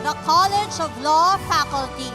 the College of Law faculty.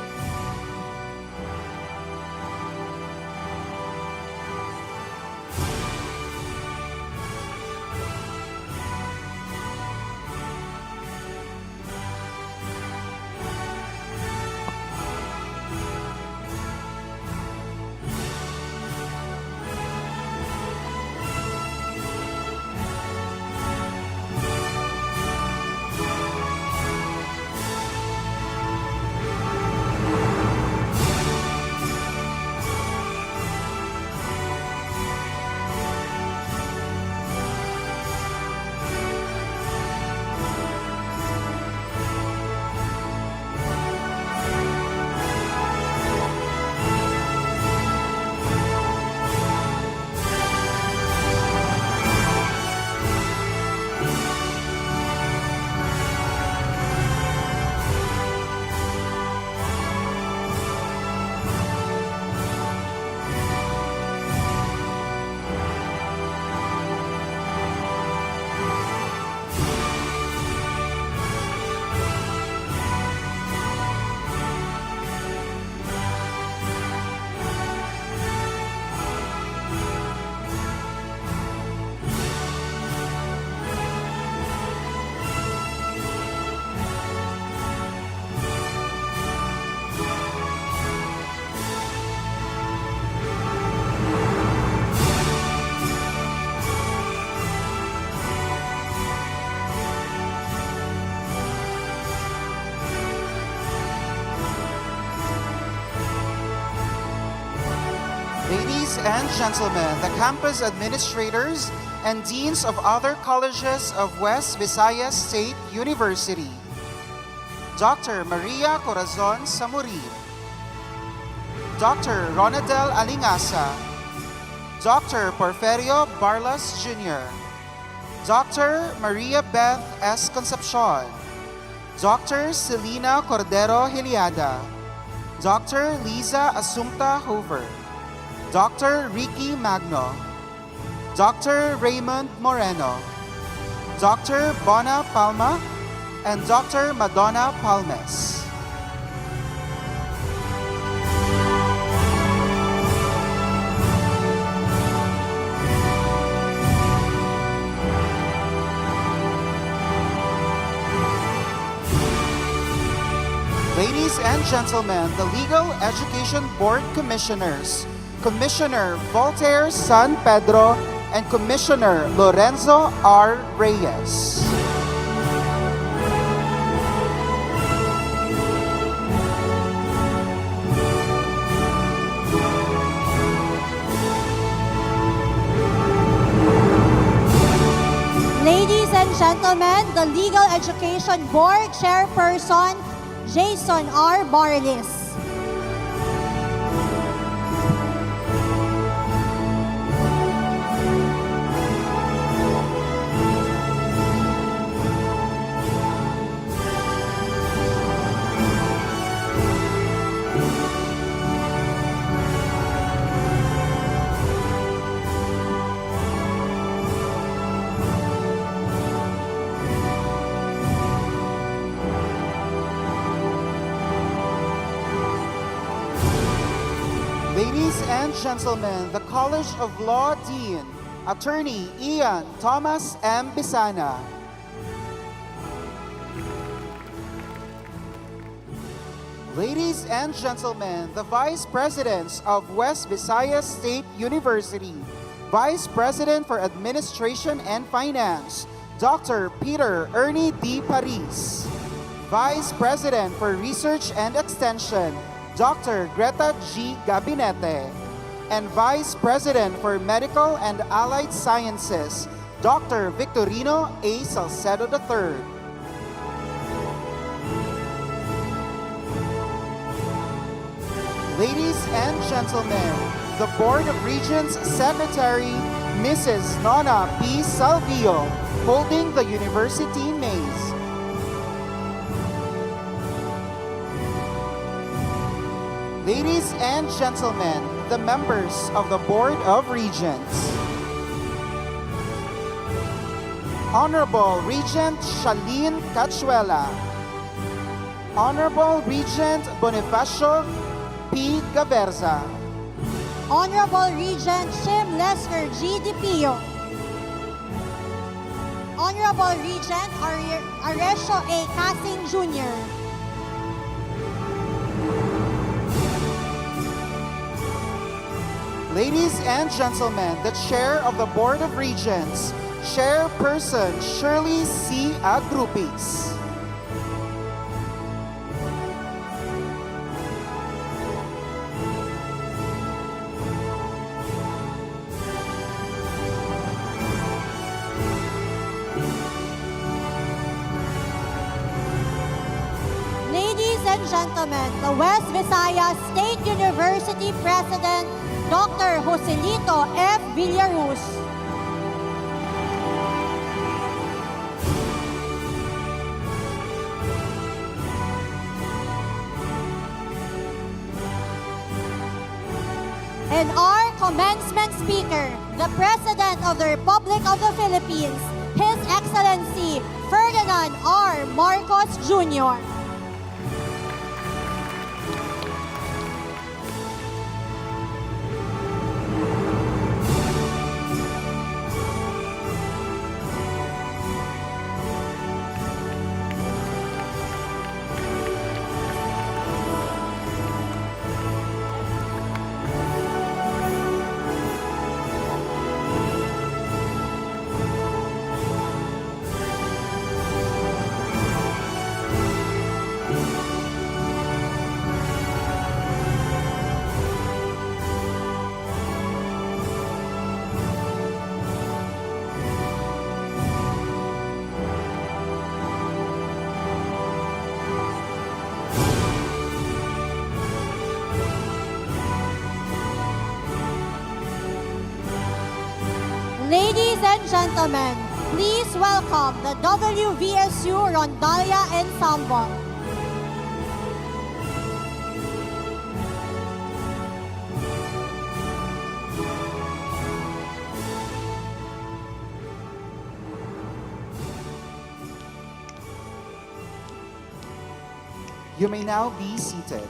Ladies and gentlemen, the campus administrators and deans of other colleges of West Visayas State University. Dr. Maria Corazon Samuri, Dr. Ronadel Alingasa, Dr. Porfirio Barlas Jr., Dr. Maria Beth S. Concepcion, Dr. Selena Cordero Hiliada, Dr. Liza Assumpta Hoover, Dr. Ricky Magno, Dr. Raymond Moreno, Dr. Bona Palma, and Dr. Madonna Palmes. Ladies and gentlemen, the Legal Education Board Commissioners, Commissioner Voltaire San Pedro and Commissioner Lorenzo R. Reyes. Ladies and gentlemen, the Legal Education Board Chairperson, Jason R. Barlis. Ladies and gentlemen, the College of Law Dean, Attorney Ian Thomas M. Bisana. Ladies and gentlemen, the Vice Presidents of West Visayas State University, Vice President for Administration and Finance, Dr. Peter Ernie D. Paris. Vice President for Research and Extension, Dr. Greta G. Gabinete, and Vice President for Medical and Allied Sciences, Dr. Victorino A. Salcedo III. Ladies and gentlemen, the Board of Regents Secretary, Mrs. Nona P. Salvio, holding the University Maze. Ladies and gentlemen, the members of the Board of Regents. Honorable Regent Shalene Cachuela, Honorable Regent Bonifacio P. Gaverza. Honorable Regent Shim Lesker G. DiPio. Honorable Regent Aresio A. Casing Jr. Ladies and gentlemen, the Chair of the Board of Regents, Chairperson Shirley C. Agrupis. Ladies and gentlemen, the West Visayas State University President, Dr. Joselito F. Villaruz. And our commencement speaker, the President of the Republic of the Philippines, His Excellency Ferdinand R. Marcos Jr. Ladies and gentlemen, please welcome the WVSU Rondalia Ensemble. You may now be seated.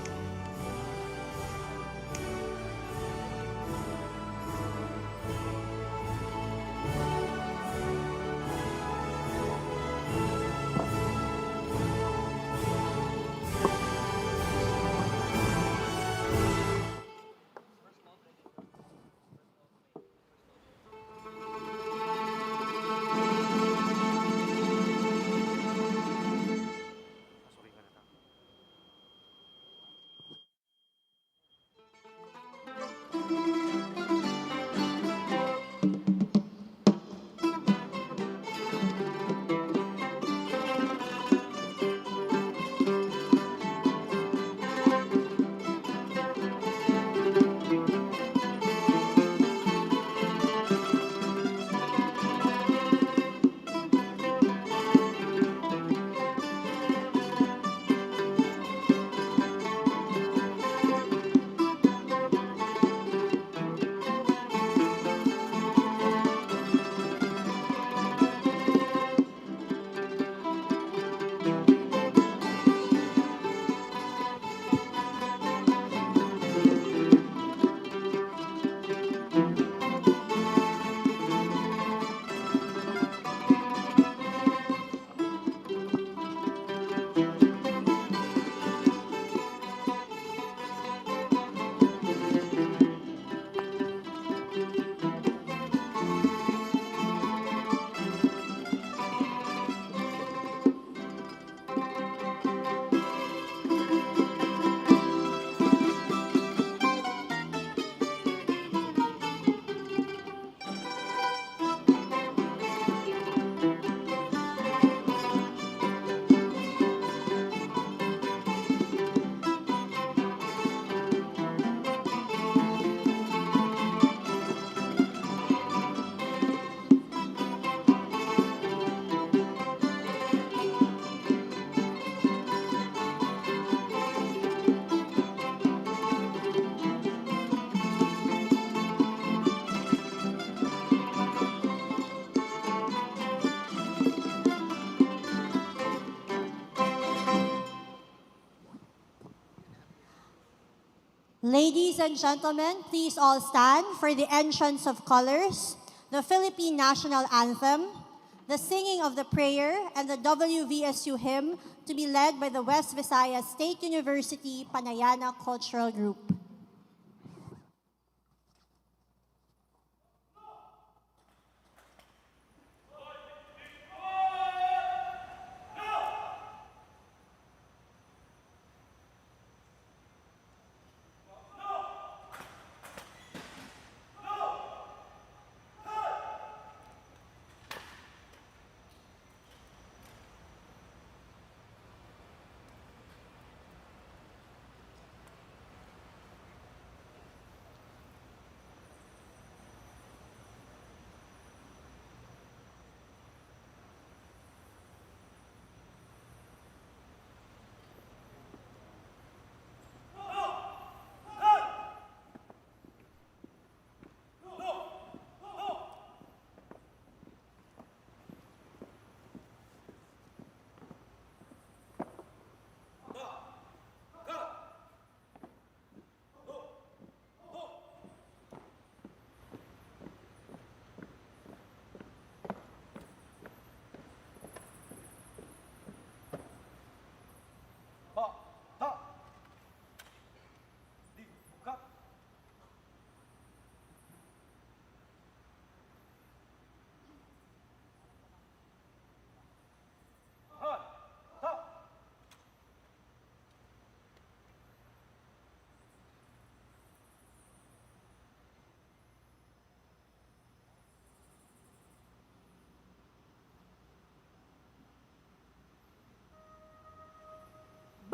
Ladies and gentlemen, please all stand for the entrance of colors, the Philippine National Anthem, the singing of the prayer, and the WVSU hymn to be led by the West Visayas State University Panayana Cultural Group.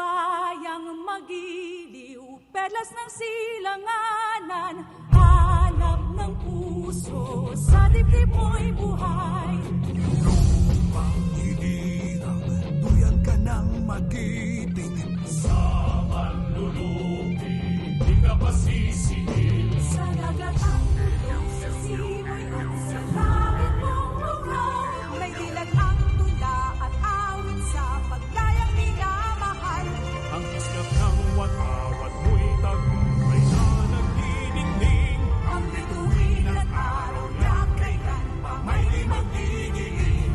Bayang magiliw, perlas ng silanganan, hanap ng puso, sa dibdib mo'y buhay. Lupang hihirang, duyan ka ng magiting. Sa manlulupi, di ka pasisihil. Sa dagat ang tulong, sa simoy at sa langit mong lugaw, may dilag ang tula at awit sa paglayang minamahal. Ang iskap ng wat-awat mo'y tagumpay na nagdidingding. Ang bituin at araw na kailan pa may di magdidiin.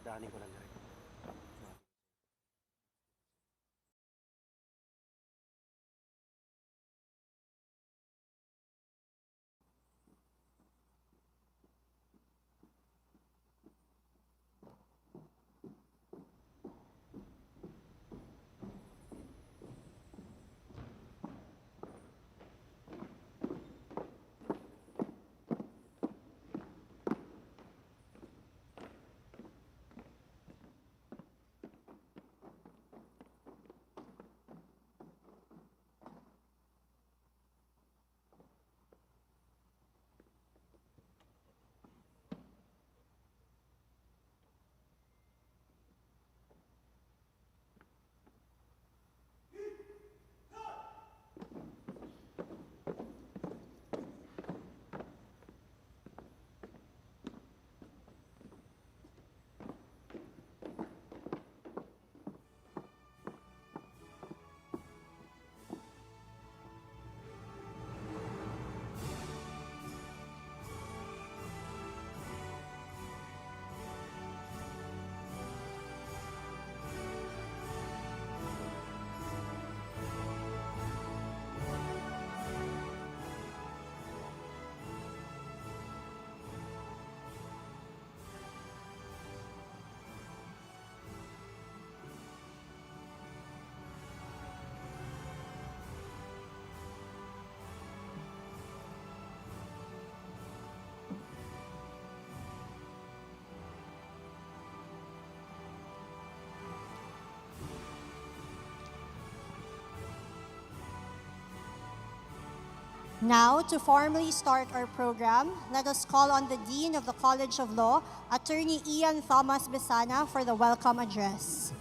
Daanin ko lang direct. Now, to formally start our program, let us call on the Dean of the College of Law, Attorney Ian Thomas Besana, for the welcome address.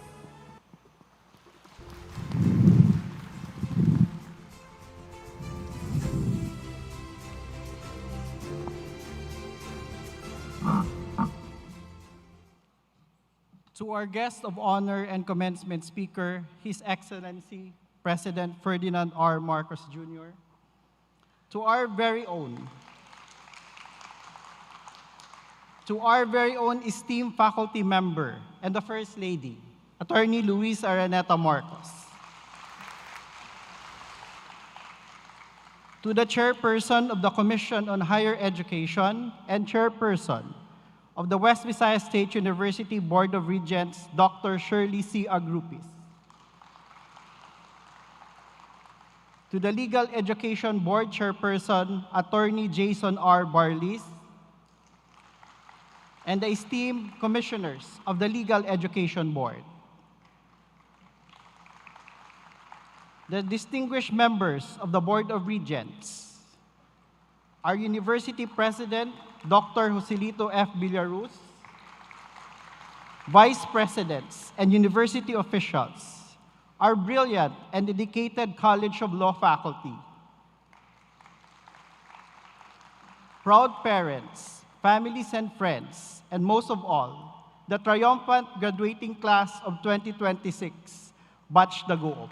To our guest of honor and commencement speaker, His Excellency President Ferdinand R. Marcos Jr., to our very own esteemed faculty member and the First Lady, Attorney Louise Araneta-Marcos, to the Chairperson of the Commission on Higher Education and Chairperson of the West Visayas State University Board of Regents, Dr. Shirley C. Agrupis, to the Legal Education Board Chairperson, Attorney Jason R. Barlis, and the esteemed commissioners of the Legal Education Board, the distinguished members of the Board of Regents, our University President, Dr. Joselito F. Villaruz, Vice Presidents and University officials, our brilliant and dedicated College of Law faculty, proud parents, families and friends, and most of all, the triumphant graduating class of 2026, Batch Daguop.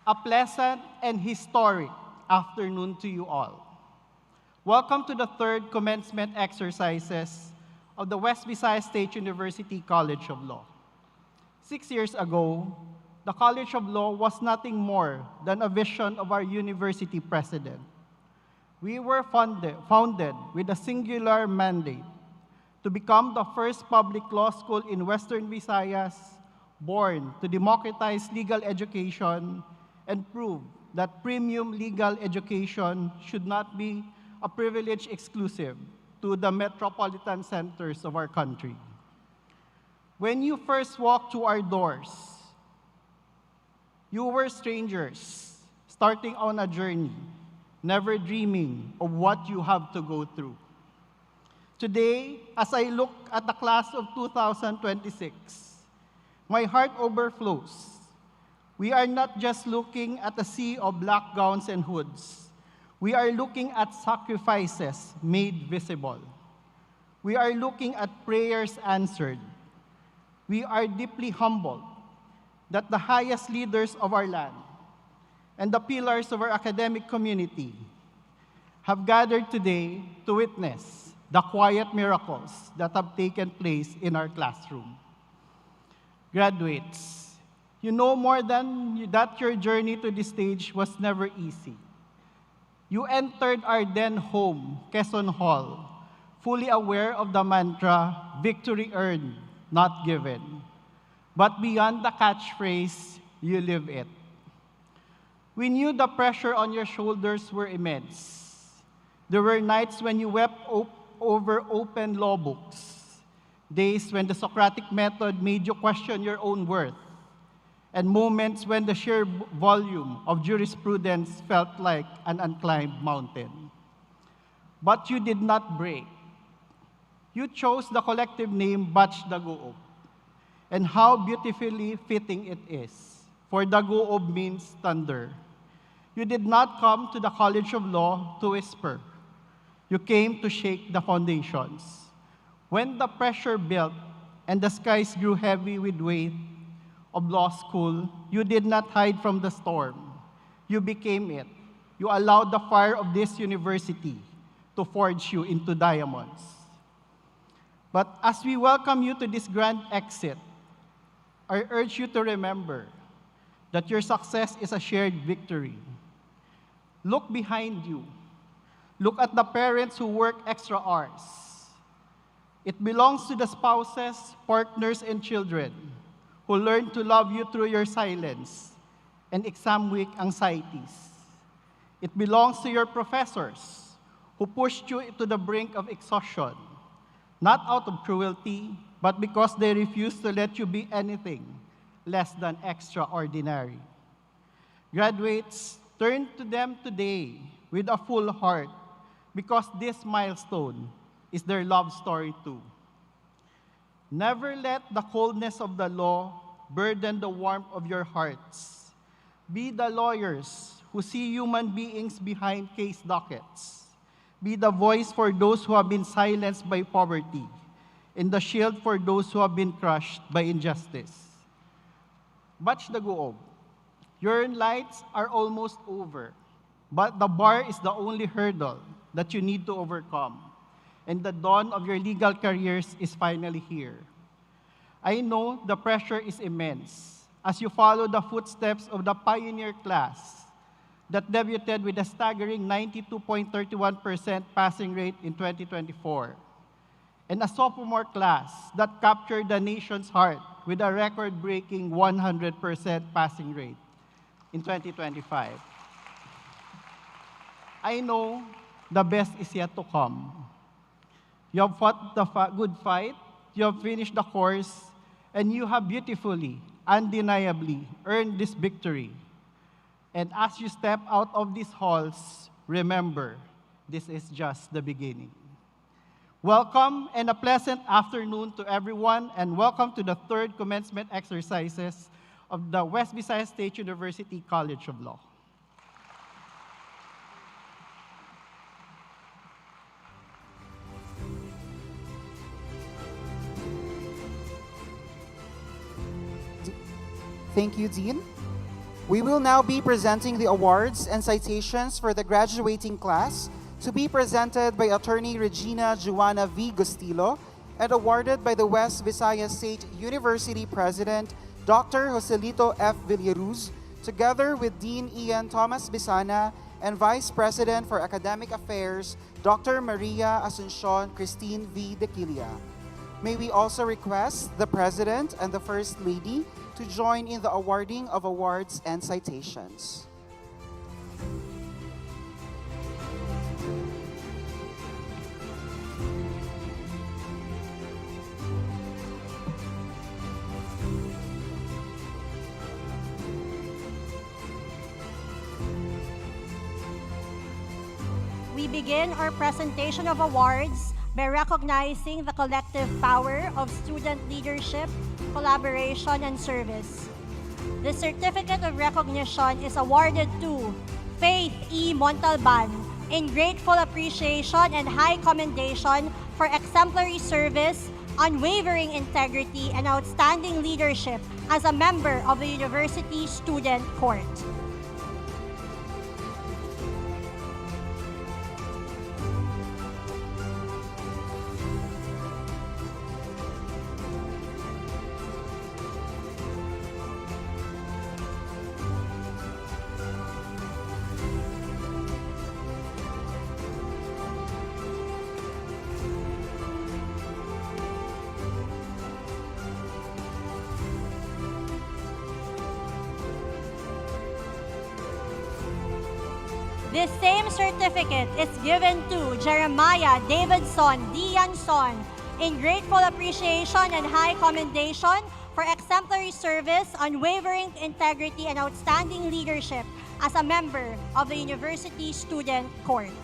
A pleasant and historic afternoon to you all. Welcome to the third commencement exercises of the West Visayas State University College of Law. 6 years ago, the College of Law was nothing more than a vision of our university president. We were founded with a singular mandate to become the first public law school in Western Visayas, born to democratize legal education and prove that premium legal education should not be a privilege exclusive to the metropolitan centers of our country. When you first walked to our doors, you were strangers, starting on a journey, never dreaming of what you have to go through. Today, as I look at the class of 2026, my heart overflows. We are not just looking at a sea of black gowns and hoods. We are looking at sacrifices made visible. We are looking at prayers answered. We are deeply humbled that the highest leaders of our land and the pillars of our academic community have gathered today to witness the quiet miracles that have taken place in our classroom. Graduates, you know more than that your journey to this stage was never easy. You entered our then home, Quezon Hall, fully aware of the mantra, victory earned, not given. But beyond the catchphrase, you live it. We knew the pressure on your shoulders were immense. There were nights when you wept over open law books, days when the Socratic method made you question your own worth, and moments when the sheer volume of jurisprudence felt like an unclimbed mountain. But you did not break. You chose the collective name Batch Daguob, and how beautifully fitting it is, for Daguob means thunder. You did not come to the College of Law to whisper. You came to shake the foundations. When the pressure built and the skies grew heavy with weight of law school, you did not hide from the storm. You became it. You allowed the fire of this university to forge you into diamonds. But as we welcome you to this grand exit, I urge you to remember that your success is a shared victory. Look behind you. Look at the parents who work extra hours. It belongs to the spouses, partners, and children who learn to love you through your silence and exam week anxieties. It belongs to your professors who pushed you to the brink of exhaustion, not out of cruelty, but because they refuse to let you be anything less than extraordinary. Graduates, turn to them today with a full heart because this milestone is their love story too. Never let the coldness of the law burden the warmth of your hearts. Be the lawyers who see human beings behind case dockets. Be the voice for those who have been silenced by poverty, and the shield for those who have been crushed by injustice. Batch Daguob, your lights are almost over, but the bar is the only hurdle that you need to overcome, and the dawn of your legal careers is finally here. I know the pressure is immense as you follow the footsteps of the pioneer class that debuted with a staggering 92.31% passing rate in 2024, and a sophomore class that captured the nation's heart with a record-breaking 100% passing rate in 2025. I know the best is yet to come. You have fought the good fight, you have finished the course, and you have beautifully, undeniably earned this victory. And as you step out of these halls, remember, this is just the beginning. Welcome and a pleasant afternoon to everyone, and welcome to the third commencement exercises of the West Visayas State University College of Law. Thank you, Dean. We will now be presenting the awards and citations for the graduating class to be presented by Attorney Regina Juana V. Gustilo and awarded by the West Visayas State University President Dr. Joselito F. Villaruz, together with Dean Ian Thomas Bisana and Vice President for Academic Affairs Dr. Maria Asuncion Christine V. Dequilia. May we also request the President and the First Lady to join in the awarding of awards and citations. We begin our presentation of awards by recognizing the collective power of student leadership, collaboration, and service. The certificate of recognition is awarded to Faith E. Montalban in grateful appreciation and high commendation for exemplary service, unwavering integrity, and outstanding leadership as a member of the University Student Court. This same certificate is given to Jeremiah Davidson Dianson in grateful appreciation and high commendation for exemplary service, unwavering integrity, and outstanding leadership as a member of the University Student Court.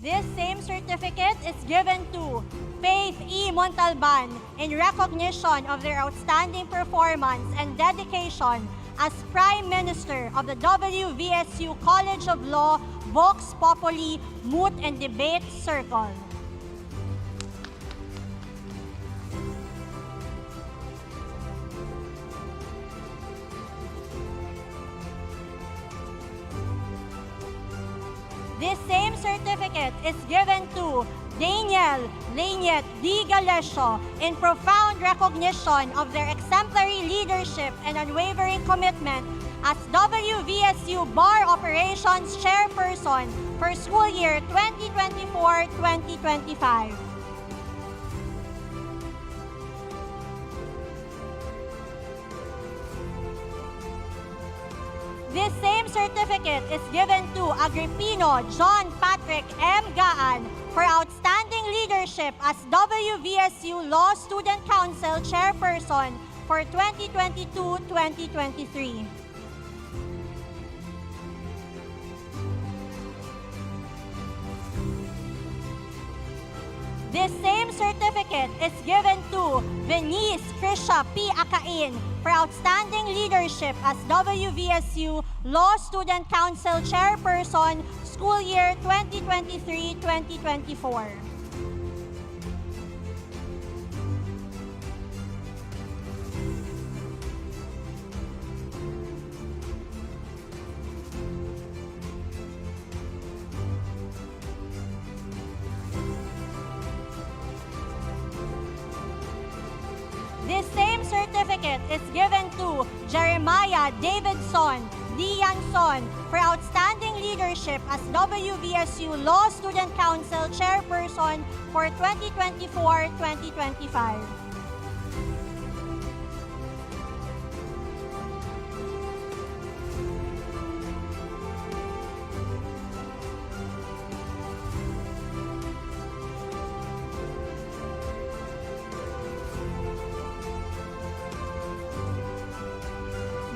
This same certificate is given to Faith E. Montalban in recognition of their outstanding performance and dedication as Prime Minister of the WVSU College of Law Vox Populi Moot and Debate Circle. This same certificate is given to Daniel Lanyet D. Galesio in profound recognition of their exemplary leadership and unwavering commitment as WVSU Bar Operations Chairperson for school year 2024-2025. This same certificate is given to Agripino John Patrick M. Gaan for outstanding leadership as WVSU Law Student Council Chairperson for 2022-2023. This same certificate is given to Venice Krisha P. Akain for outstanding leadership as WVSU Law Student Council Chairperson, school year 2023-2024. This same certificate is given to Jeremiah Davidson Dianson for outstanding leadership as WVSU Law Student Council Chairperson for 2024-2025.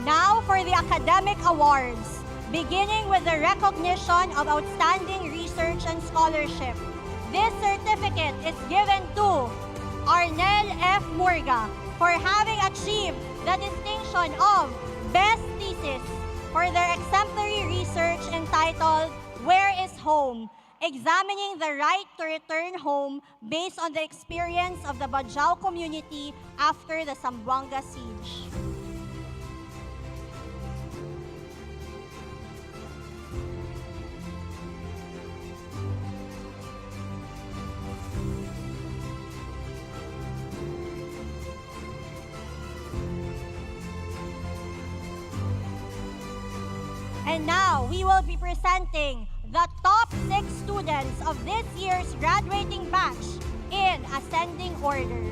Now for the academic awards, beginning with the recognition of outstanding research and scholarship. This certificate is given to Arnel F. Murga for having achieved the distinction of Best Thesis for their exemplary research entitled Where is Home? Examining the right to return home based on the experience of the Bajau community after the Zamboanga siege. And now, we will be presenting the top 6 students of this year's graduating batch in ascending order.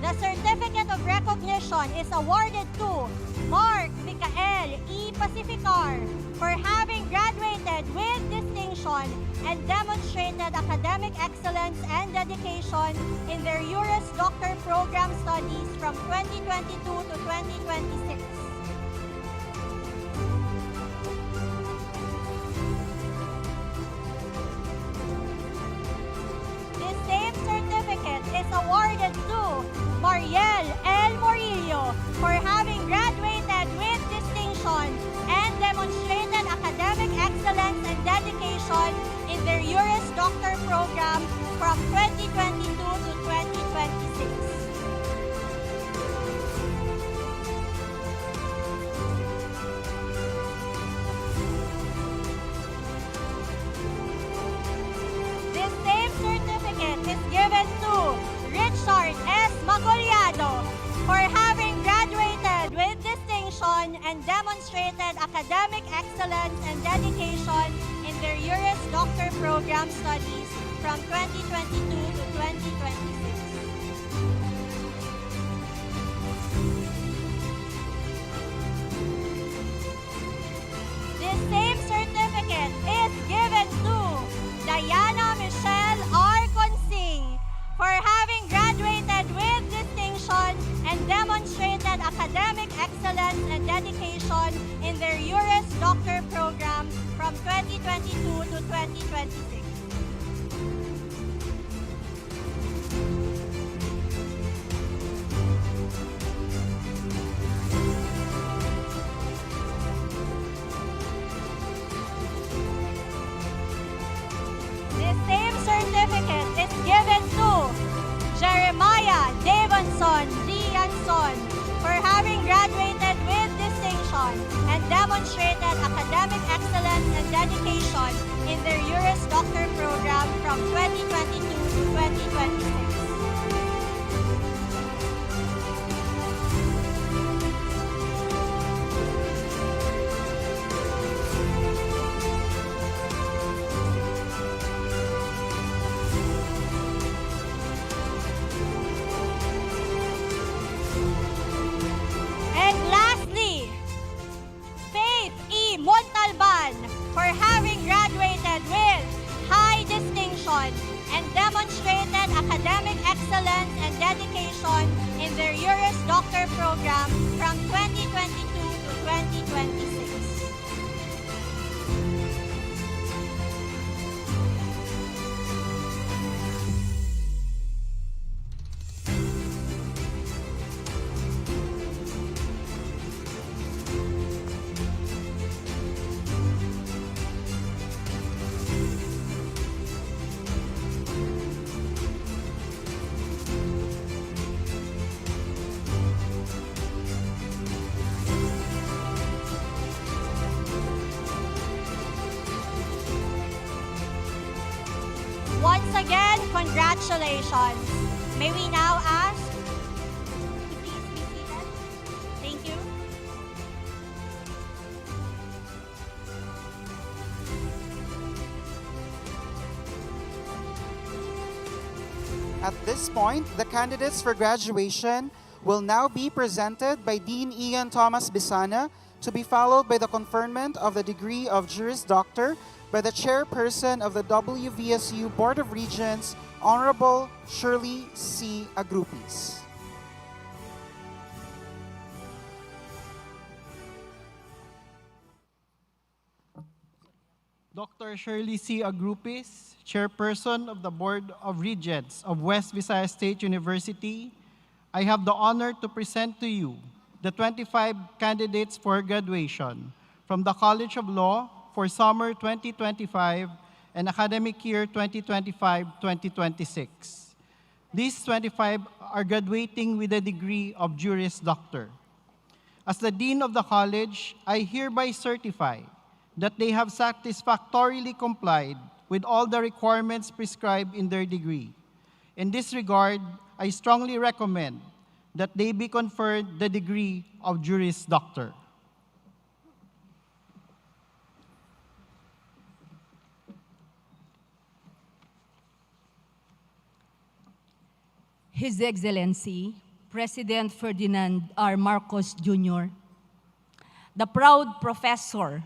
The certificate of recognition is awarded to Mark Micael E. Pacificar for having graduated with distinction and demonstrated academic excellence and dedication in their Juris Doctor program studies from 2022 to 2026. Is awarded to Mariel L. Morillo for having graduated with distinction and demonstrated academic excellence and dedication in their Juris Doctor program from 2022 to 2026. This same certificate is given to Richard S. Magollado for having graduated with distinction and and demonstrated academic excellence and dedication in their Juris Doctor program studies from 2022 to 2026. This same certificate is given to Diana Michelle R. Consing for having graduated with distinction and demonstrated academic excellence and dedication in their Juris Doctor program from 2022 to 2026. This same certificate is given to Jeremiah Davidson Rianson for having graduated with distinction and demonstrated academic excellence and dedication in their Juris Doctor program from 2022 to 2026. And lastly, Faith E. Montalban for having graduated with high distinction and demonstrated academic excellence and dedication in their Juris Doctor program from 2022 to 2026. Once again, congratulations. May we now ask to please be seated? Thank you. At this point, the candidates for graduation will now be presented by Dean Ian Thomas Bisana, to be followed by the conferment of the degree of Juris Doctor by the chairperson of the WVSU Board of Regents, Honorable Shirley C. Agrupis. Dr. Shirley C. Agrupis, Chairperson of the Board of Regents of West Visayas State University, I have the honor to present to you the 25 candidates for graduation from the College of Law for summer 2025 and academic year 2025-2026. These 25 are graduating with a degree of Juris Doctor. As the Dean of the College, I hereby certify that they have satisfactorily complied with all the requirements prescribed in their degree. In this regard, I strongly recommend that they be conferred the degree of Juris Doctor. His Excellency, President Ferdinand R. Marcos Jr., the proud professor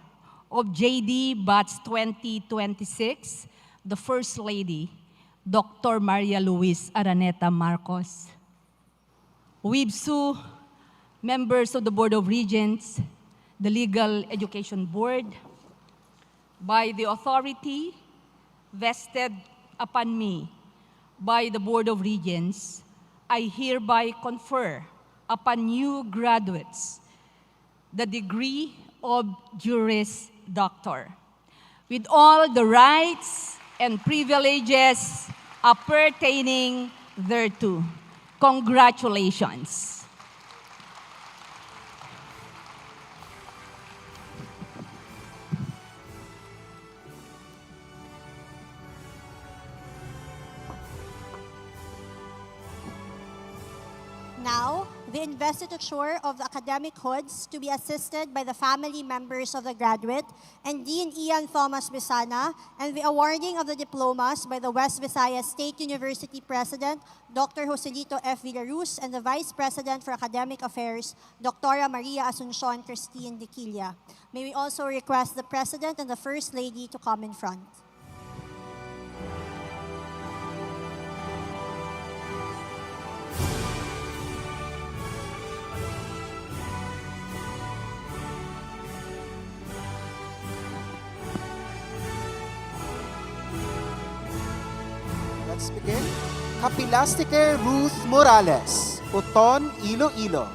of J.D. Batch 2026, the First Lady, Dr. Maria Louise Araneta-Marcos, WVSU members of the Board of Regents, the Legal Education Board, by the authority vested upon me by the Board of Regents, I hereby confer upon new graduates the degree of Juris Doctor, with all the rights and privileges appertaining thereto. Congratulations. Now, the investiture of the academic hoods to be assisted by the family members of the graduate and Dean Ian Thomas Bisana, and the awarding of the diplomas by the West Visayas State University President, Dr. Joselito F. Villaruz, and the Vice President for Academic Affairs, Dr. Maria Asuncion Christine de Quilla. May we also request the President and the First Lady to come in front. Let's begin. Kapilastike Ruth Morales, Uton, Iloilo.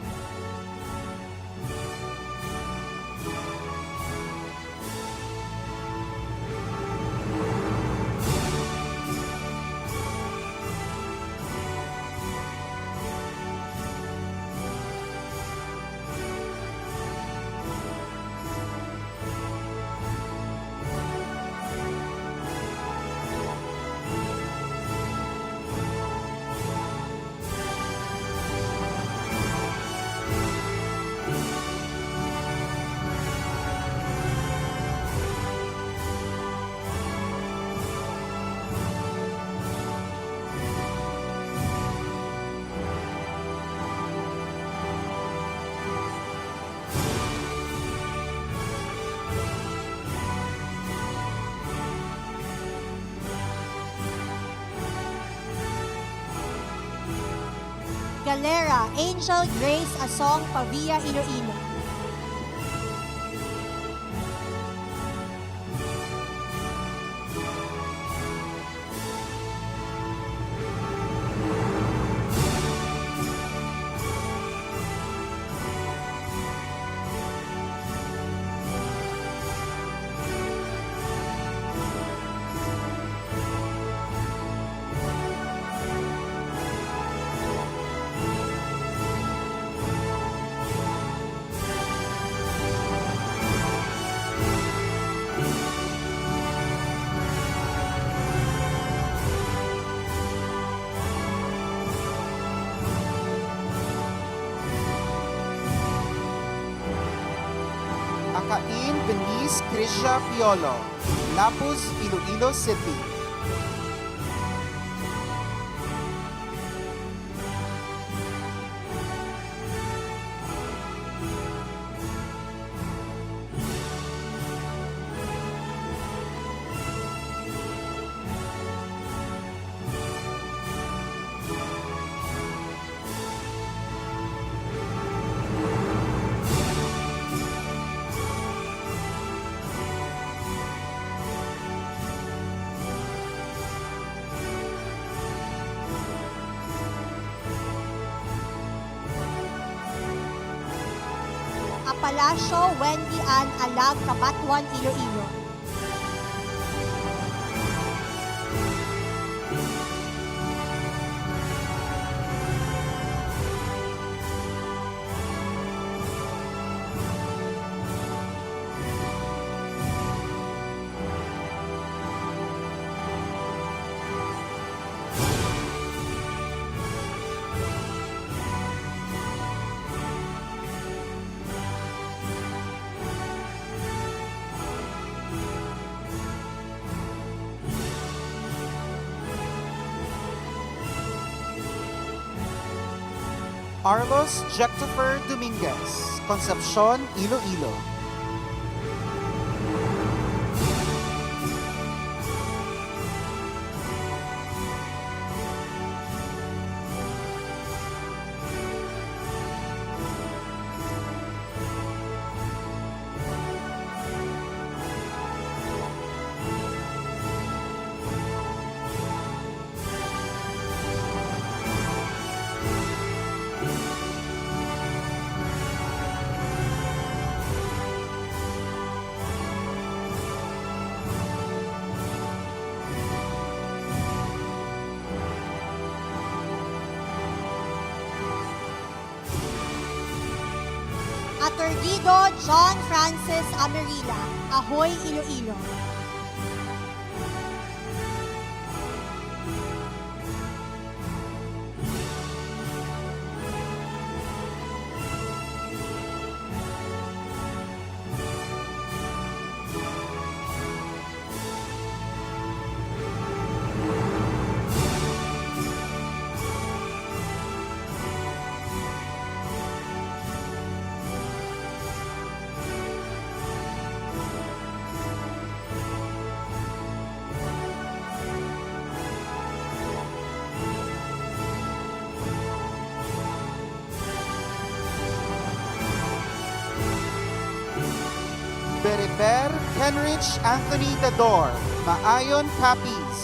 Galera Angel Grace Asong Pavia, Iloilo. Akain Venice Krisha Piolo, Lapuz, Iloilo City. Palacio Wendy Ann Alag, Kabatuan, Iloilo. Arlos Jectofer Dominguez, Concepcion, Iloilo. Aturdido John Francis Amerila, Ahoy, Iloilo. Fer Henrich Anthony Dador, Maayon Capiz.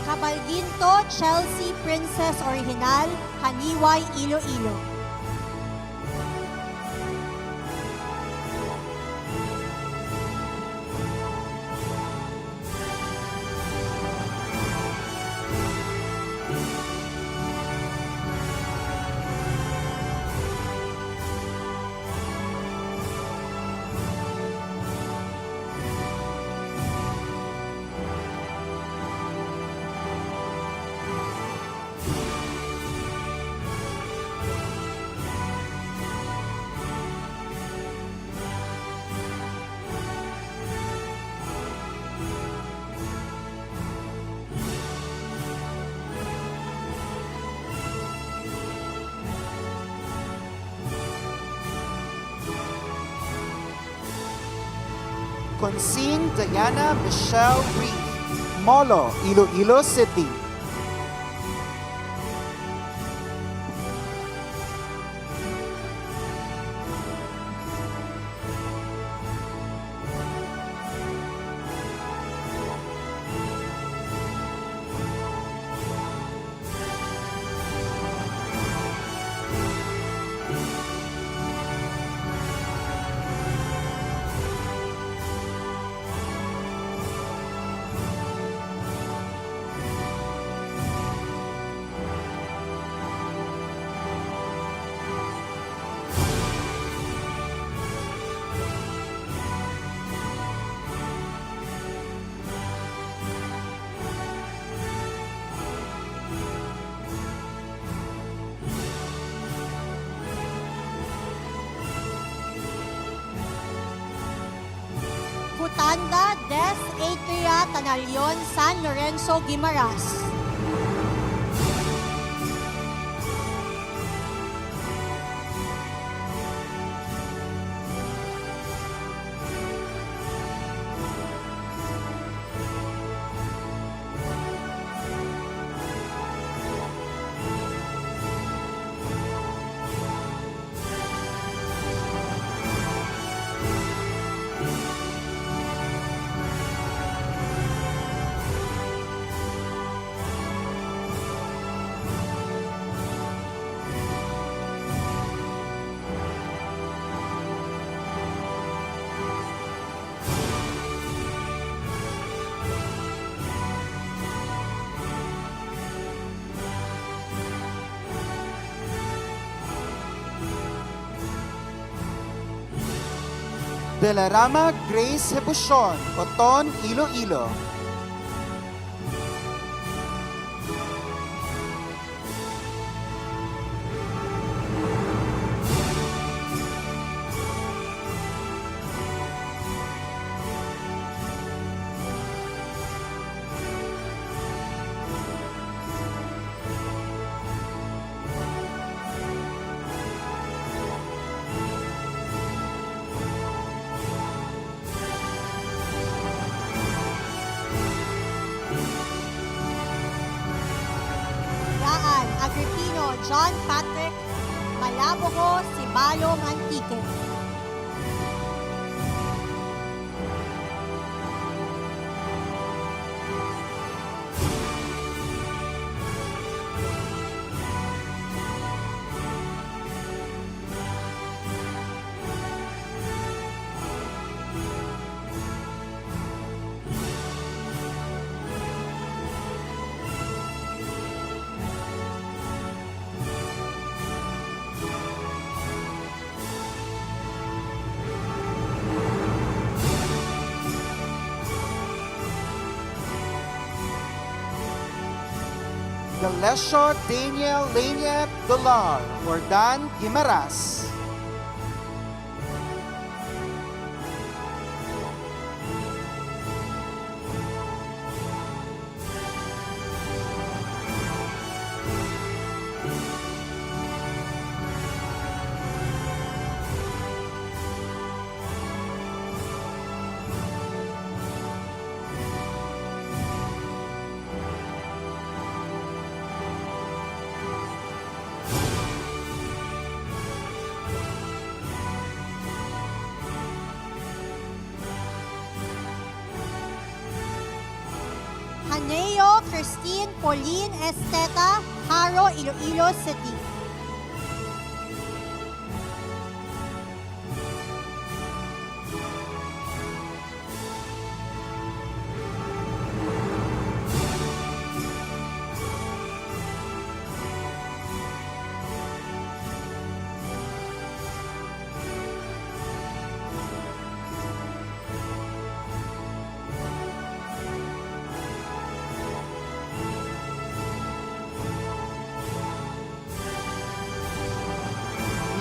Cabalginto Chelsea Princess Original, Haniway, Iloilo. Consing Diana Michelle Reed, Molo, Iloilo City. Cutanda Des Atria Tanalion, San Lorenzo, Guimaras. Belarama Grace Hebushon, Coton, Iloilo. Daan Agripino John Patrick, Malabogo, Sibalong, Antique. Galesio Daniel Laniet Dolar or Dan Guimaras. Haneo Christine Pauline Esteta, Haro, Iloilo City.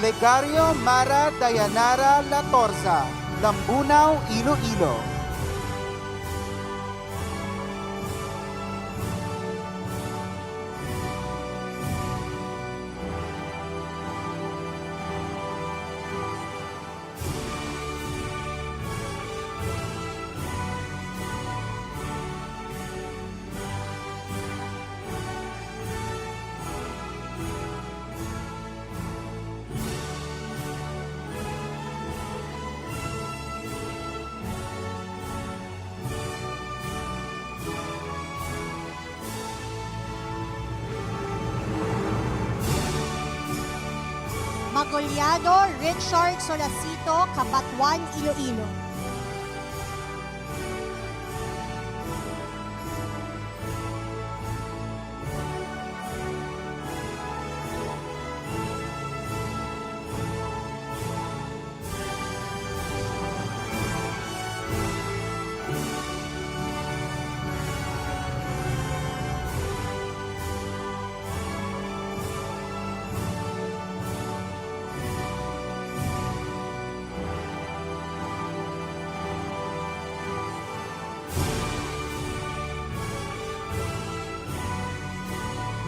Legario Mara Dayanara Latorza, Lambunaw, Iloilo. Magolyado Richard Solacito, Cabatuan, Iloilo.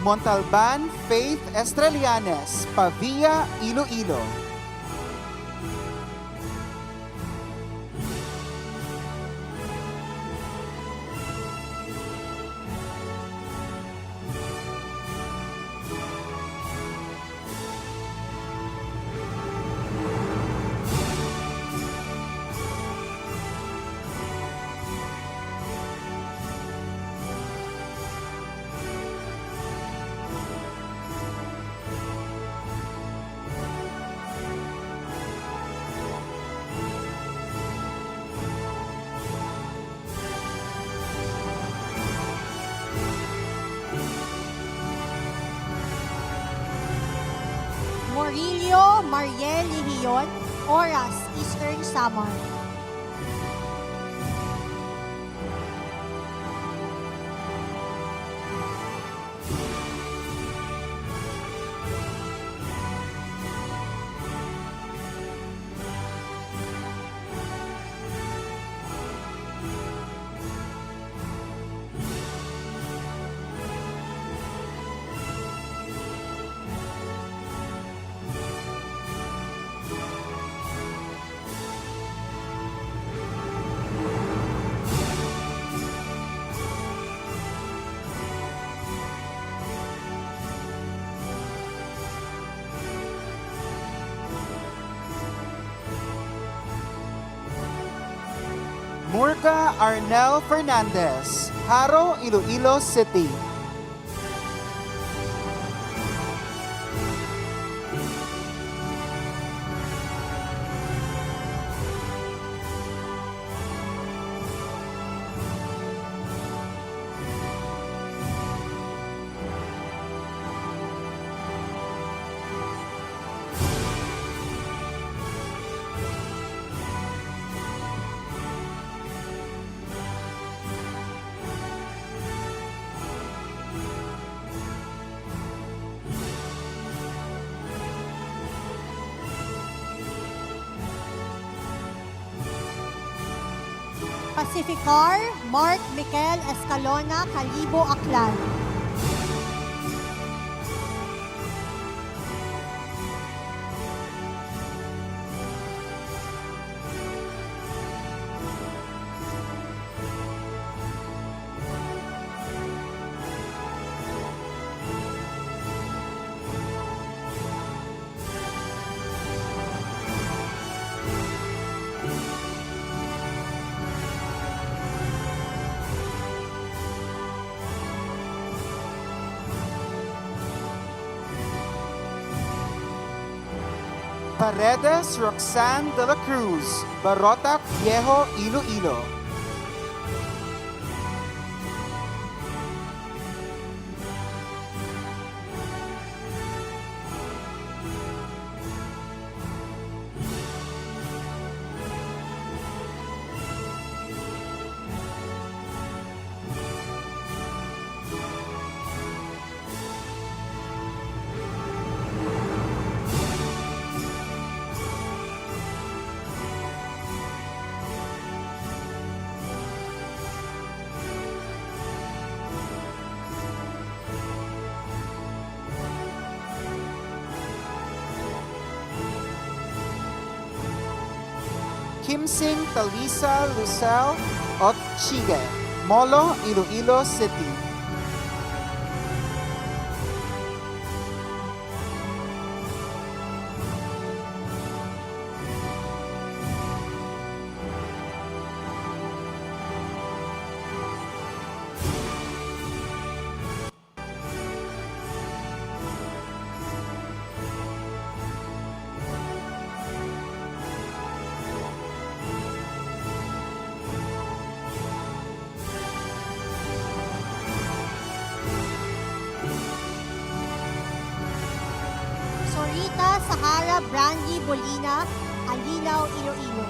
Montalban Faith Estrelianes, Pavia, Iloilo. Morillo Mariel Lihion, Oras, Eastern Samar. Murga Arnel Fernandez, Haro, Iloilo City. Pacificar Mark Mikel Escalona Calibo Aklan. Paredes Roxanne de la Cruz, Barotac Viejo, Iloilo. Kimsing Talisa Lucel Otchige, Molo, Iloilo City. Sorita Sahara Brandy Bolina, Alilao, Iloilo.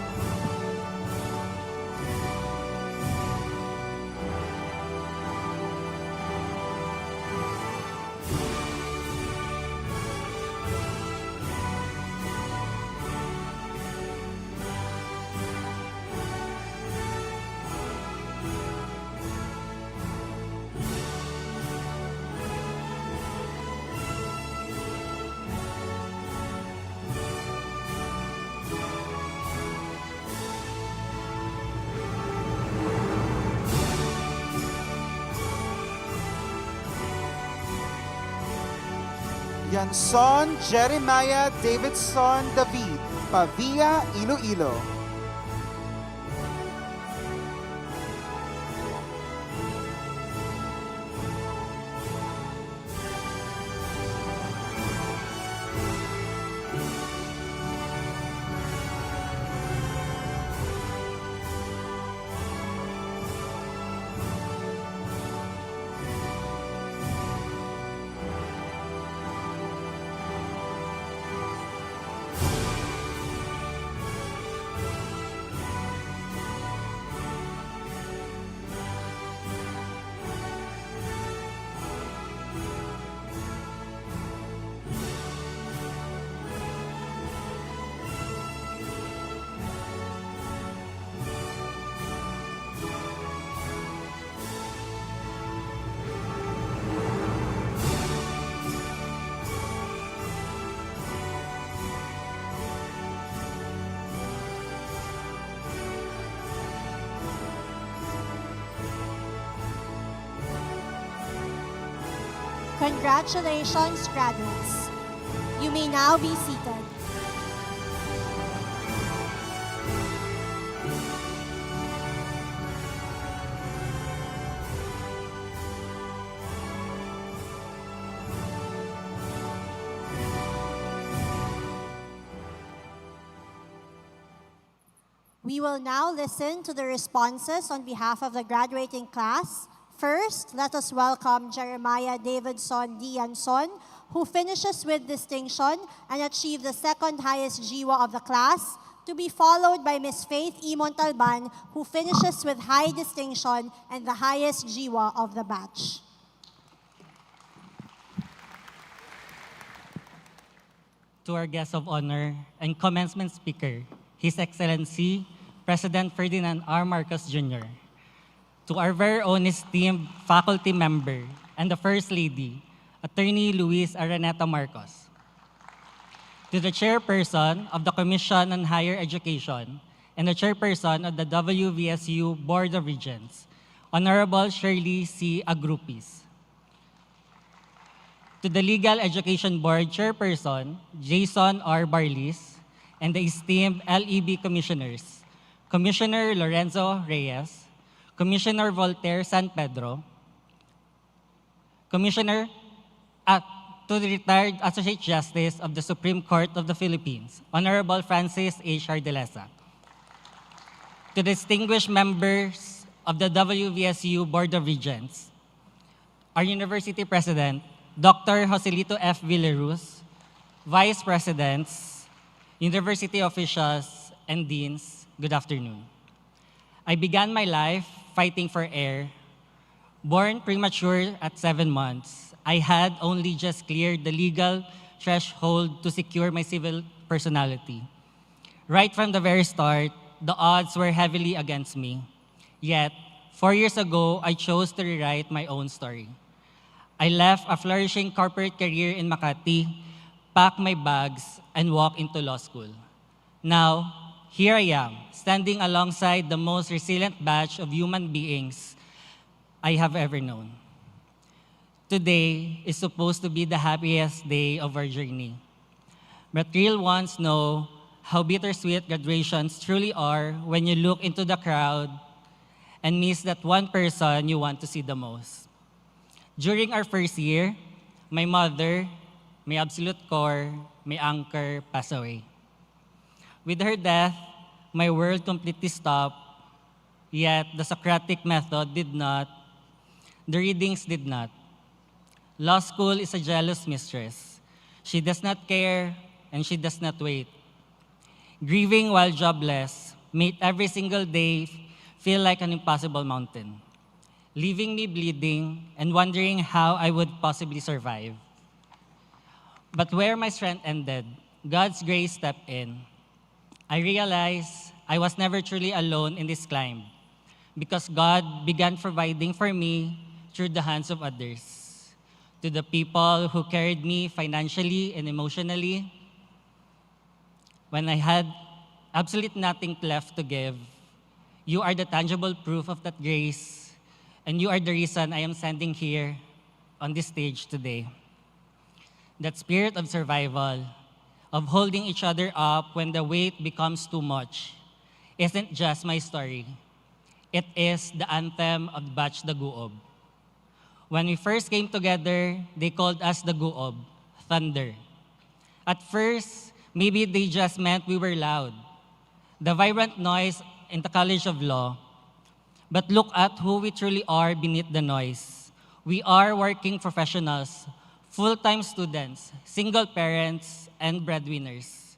Yanson Jeremiah Davidson David, Pavia, Iloilo. Congratulations, graduates. You may now be seated. We will now listen to the responses on behalf of the graduating class. First, let us welcome Jeremiah Davidson Dianson, who finishes with distinction and achieved the second highest GWA of the class, to be followed by Ms. Faith E. Montalban, who finishes with high distinction and the highest GWA of the batch. To our guest of honor and commencement speaker, His Excellency President Ferdinand R. Marcos Jr., to our very own esteemed faculty member and the First Lady, Attorney Louise Araneta-Marcos, to the Chairperson of the Commission on Higher Education and the Chairperson of the WVSU Board of Regents, Honorable Shirley C. Agrupis, to the Legal Education Board Chairperson, Jason R. Barlis, and the esteemed LEB Commissioners, Commissioner Lorenzo Reyes, Commissioner Voltaire San Pedro, Commissioner to the retired Associate Justice of the Supreme Court of the Philippines, Honorable Francis H. Ardelesa, to distinguished members of the WVSU Board of Regents, our University President, Dr. Joselito F. Villaruz, Vice Presidents, University officials, and Deans, good afternoon. I began my life fighting for air. Born premature at 7 months, I had only just cleared the legal threshold to secure my civil personality. Right from the very start, the odds were heavily against me. Yet, 4 years ago, I chose to rewrite my own story. I left a flourishing corporate career in Makati, packed my bags, and walked into law school. Now, here I am, standing alongside the most resilient batch of human beings I have ever known. Today is supposed to be the happiest day of our journey. But real ones know how bittersweet graduations truly are when you look into the crowd and miss that one person you want to see the most. During our first year, my mother, my absolute core, my anchor, passed away. With her death, my world completely stopped, yet the Socratic method did not, the readings did not. Law school is a jealous mistress. She does not care and she does not wait. Grieving while jobless made every single day feel like an impossible mountain, leaving me bleeding and wondering how I would possibly survive. But where my strength ended, God's grace stepped in. I realized I was never truly alone in this climb because God began providing for me through the hands of others. To the people who carried me financially and emotionally, when I had absolutely nothing left to give, you are the tangible proof of that grace, and you are the reason I am standing here on this stage today. That spirit of survival, of holding each other up when the weight becomes too much, isn't just my story. It is the anthem of Batch the Guob. When we first came together, they called us the Guob, thunder. At first, maybe they just meant we were loud, the vibrant noise in the College of Law. But look at who we truly are beneath the noise. We are working professionals, full-time students, single parents, and breadwinners.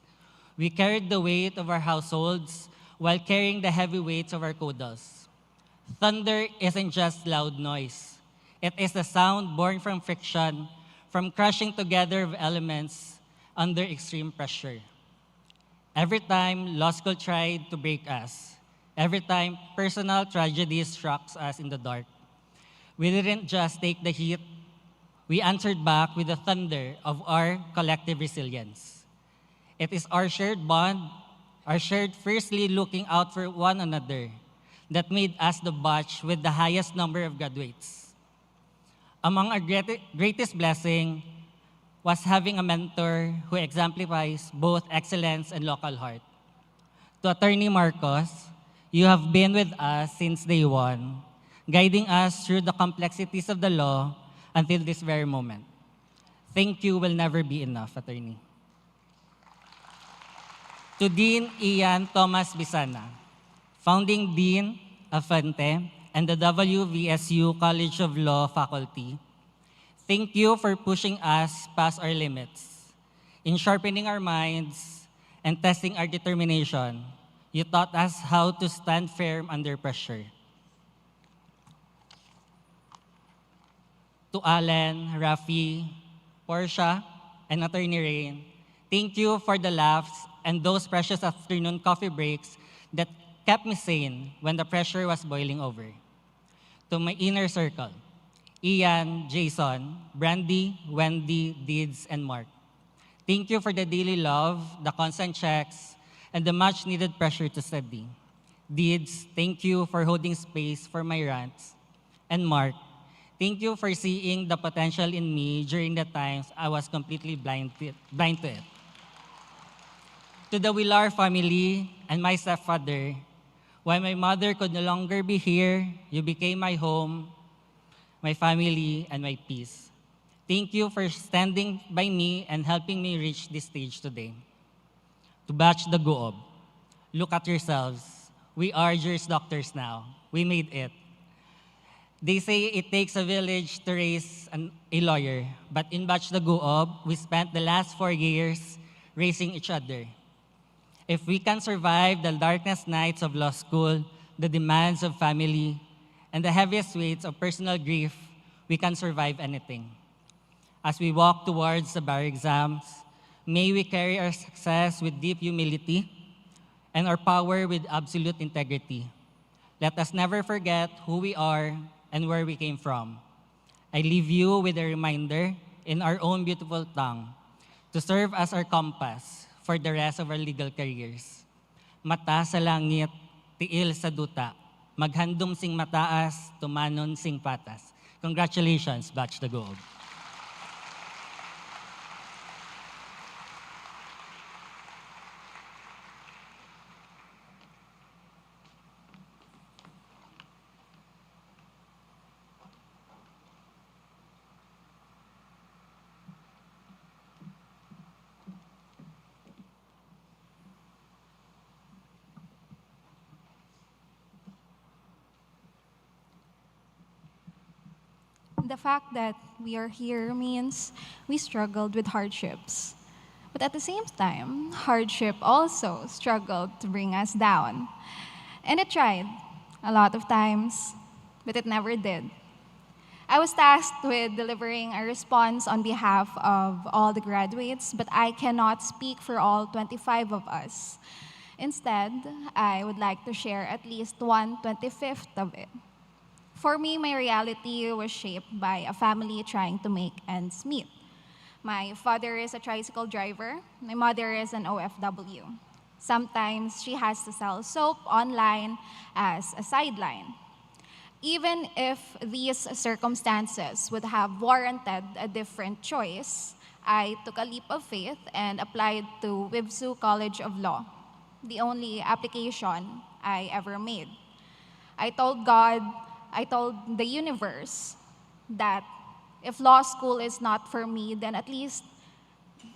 We carried the weight of our households while carrying the heavy weights of our kodas. Thunder isn't just loud noise. It is the sound born from friction, from crushing together of elements under extreme pressure. Every time law school tried to break us, every time personal tragedies struck us in the dark, we didn't just take the heat, we answered back with the thunder of our collective resilience. It is our shared bond, our shared fiercely looking out for one another, that made us the batch with the highest number of graduates. Among our greatest blessing was having a mentor who exemplifies both excellence and local heart. To Attorney Marcos, you have been with us since day one, guiding us through the complexities of the law until this very moment. Thank you will never be enough, Attorney. To Dean Ian Thomas Bisana, Founding Dean of Fante, and the WVSU College of Law faculty, thank you for pushing us past our limits. In sharpening our minds and testing our determination, you taught us how to stand firm under pressure. To Alan, Rafi, Portia, and Attorney Rain, thank you for the laughs and those precious afternoon coffee breaks that kept me sane when the pressure was boiling over. To my inner circle, Ian, Jason, Brandy, Wendy, Deeds, and Mark. Thank you for the daily love, the constant checks, and the much-needed pressure to study. Deeds, thank you for holding space for my rants. And Mark, thank you for seeing the potential in me during the times I was completely blind to it. To the Villar family and my stepfather, when my mother could no longer be here, you became my home, my family, and my peace. Thank you for standing by me and helping me reach this stage today. To batch the Goob, look at yourselves. We are Juris Doctors now. We made it. They say it takes a village to raise a lawyer, but in Batch the Goob, we spent the last 4 years raising each other. If we can survive the darkest nights of law school, the demands of family, and the heaviest weights of personal grief, we can survive anything. As we walk towards the bar exams, may we carry our success with deep humility and our power with absolute integrity. Let us never forget who we are and where we came from. I leave you with a reminder in our own beautiful tongue to serve as our compass for the rest of our legal careers. Mata sa langit, tiil sa duta, maghandom sing mataas, tumanon sing patas. Congratulations, Batch the Gold. The fact that we are here means we struggled with hardships. But at the same time, hardship also struggled to bring us down. And it tried a lot of times, but it never did. I was tasked with delivering a response on behalf of all the graduates, but I cannot speak for all 25 of us. Instead, I would like to share at least 1/25 of it. For me, my reality was shaped by a family trying to make ends meet. My father is a tricycle driver. My mother is an OFW. Sometimes she has to sell soap online as a sideline. Even if these circumstances would have warranted a different choice, I took a leap of faith and applied to WVSU College of Law, the only application I ever made. I told God, I told the universe that if law school is not for me, then at least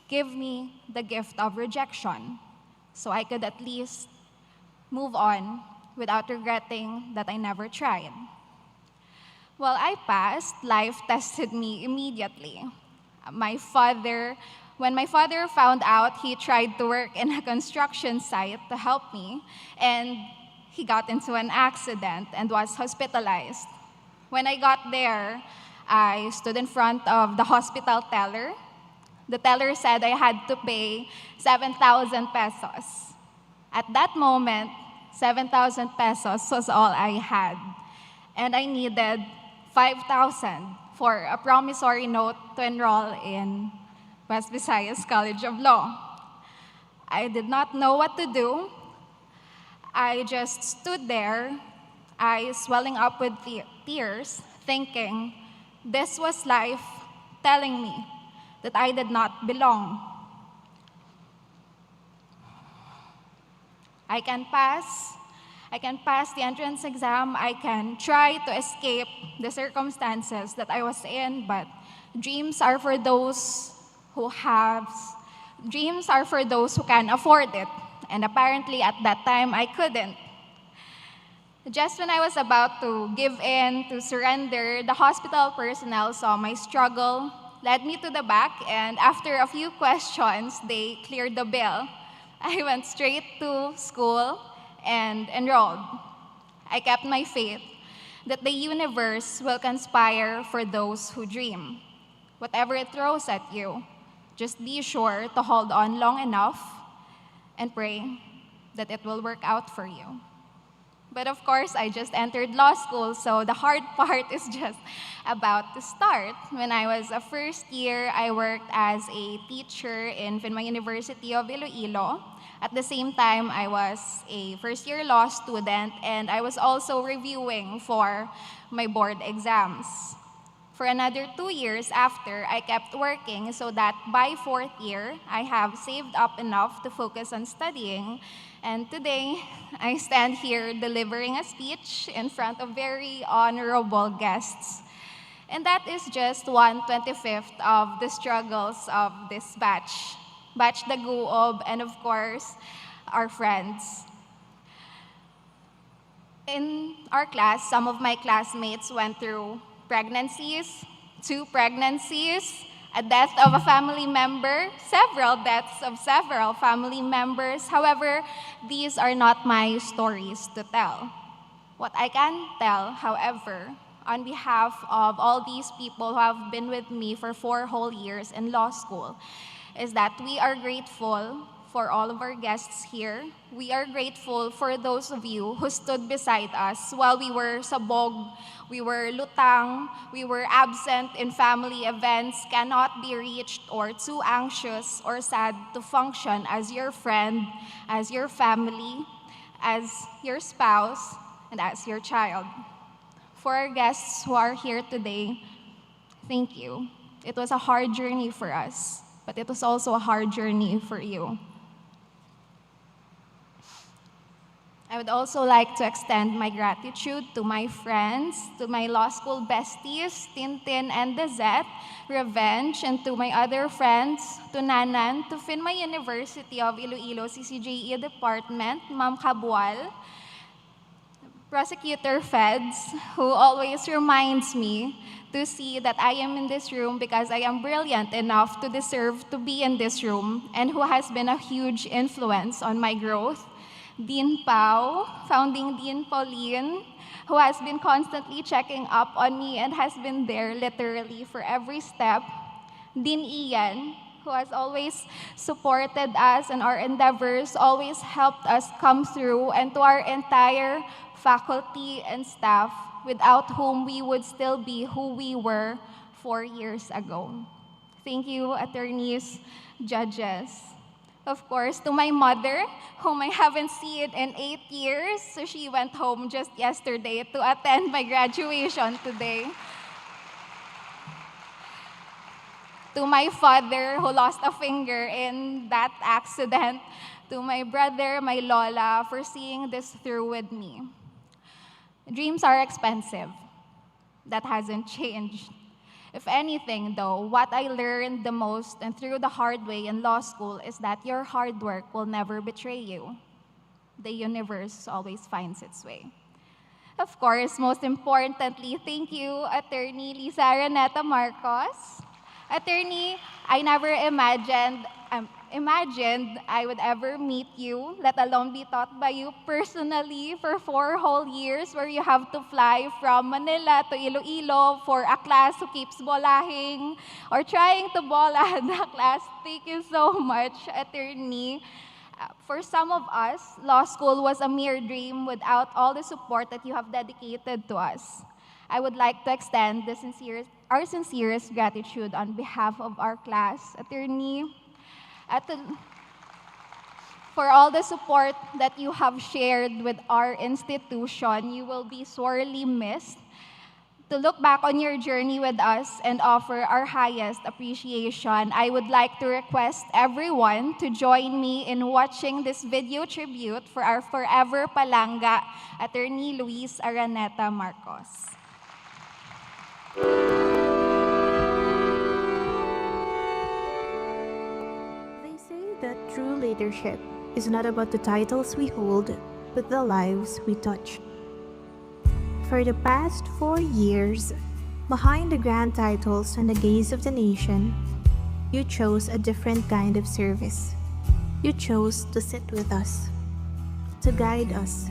give me the gift of rejection so I could at least move on without regretting that I never tried. Well, I passed. Life tested me immediately. When my father found out, he tried to work in a construction site to help me, and he got into an accident and was hospitalized. When I got there, I stood in front of the hospital teller. The teller said I had to pay 7,000 pesos. At that moment, 7,000 pesos was all I had. And I needed 5,000 for a promissory note to enroll in West Visayas College of Law. I did not know what to do. I just stood there, eyes welling up with tears, thinking this was life telling me that I did not belong. I can pass the entrance exam, I can try to escape the circumstances that I was in, but dreams are for those who can afford it. And apparently at that time, I couldn't. Just when I was about to give in, to surrender, the hospital personnel saw my struggle, led me to the back, and after a few questions, they cleared the bill. I went straight to school and enrolled. I kept my faith that the universe will conspire for those who dream. Whatever it throws at you, just be sure to hold on long enough and pray that it will work out for you. But of course, I just entered law school, so the hard part is just about to start. When I was a first year, I worked as a teacher in Finma University of Iloilo. At the same time, I was a first-year law student, and I was also reviewing for my board exams. For another 2 years after, I kept working so that by fourth year, I have saved up enough to focus on studying. And today, I stand here delivering a speech in front of very honorable guests. And that is just 1/25 of the struggles of this batch. Batch Daguob, and of course, our friends. In our class, some of my classmates went through pregnancies, 2 pregnancies, a death of a family member, several deaths of several family members. However, these are not my stories to tell. What I can tell, however, on behalf of all these people who have been with me for 4 whole years in law school, is that we are grateful for all of our guests here. We are grateful for those of you who stood beside us while we were sabog, we were lutang, we were absent in family events, cannot be reached, or too anxious or sad to function as your friend, as your family, as your spouse, and as your child. For our guests who are here today, thank you. It was a hard journey for us, but it was also a hard journey for you. I would also like to extend my gratitude to my friends, to my law school besties, Tintin and Dezet, Revenge, and to my other friends, to Nanan, to Finma University of Iloilo CCJE Department, Ma'am Kabual, Prosecutor Feds, who always reminds me to see that I am in this room because I am brilliant enough to deserve to be in this room, and who has been a huge influence on my growth. Dean Pao, founding Dean Pauline, who has been constantly checking up on me and has been there literally for every step. Dean Ian, who has always supported us in our endeavors, always helped us come through, and to our entire faculty and staff, without whom we would still be who we were 4 years ago. Thank you, attorneys, judges. Of course, to my mother, whom I haven't seen in 8 years, so she went home just yesterday to attend my graduation today. To my father, who lost a finger in that accident. To my brother, my lola, for seeing this through with me. Dreams are expensive. That hasn't changed. If anything, though, what I learned the most and through the hard way in law school is that your hard work will never betray you. The universe always finds its way. Of course, most importantly, thank you, Attorney Louise Araneta-Marcos. Attorney, I never imagined I would ever meet you, let alone be taught by you personally for 4 whole years, where you have to fly from Manila to Iloilo for a class who keeps bolahing or trying to bola the class. Thank you so much, Attorney. For some of us, law school was a mere dream without all the support that you have dedicated to us. I would like to extend our sincerest gratitude on behalf of our class, Attorney, for all the support that you have shared with our institution. You will be sorely missed. To look back on your journey with us and offer our highest appreciation, I would like to request everyone to join me in watching this video tribute for our forever palangga, Attorney Louise Araneta-Marcos. They say that true leadership is not about the titles we hold, but the lives we touch. For the past 4 years, behind the grand titles and the gaze of the nation, you chose a different kind of service. You chose to sit with us, to guide us,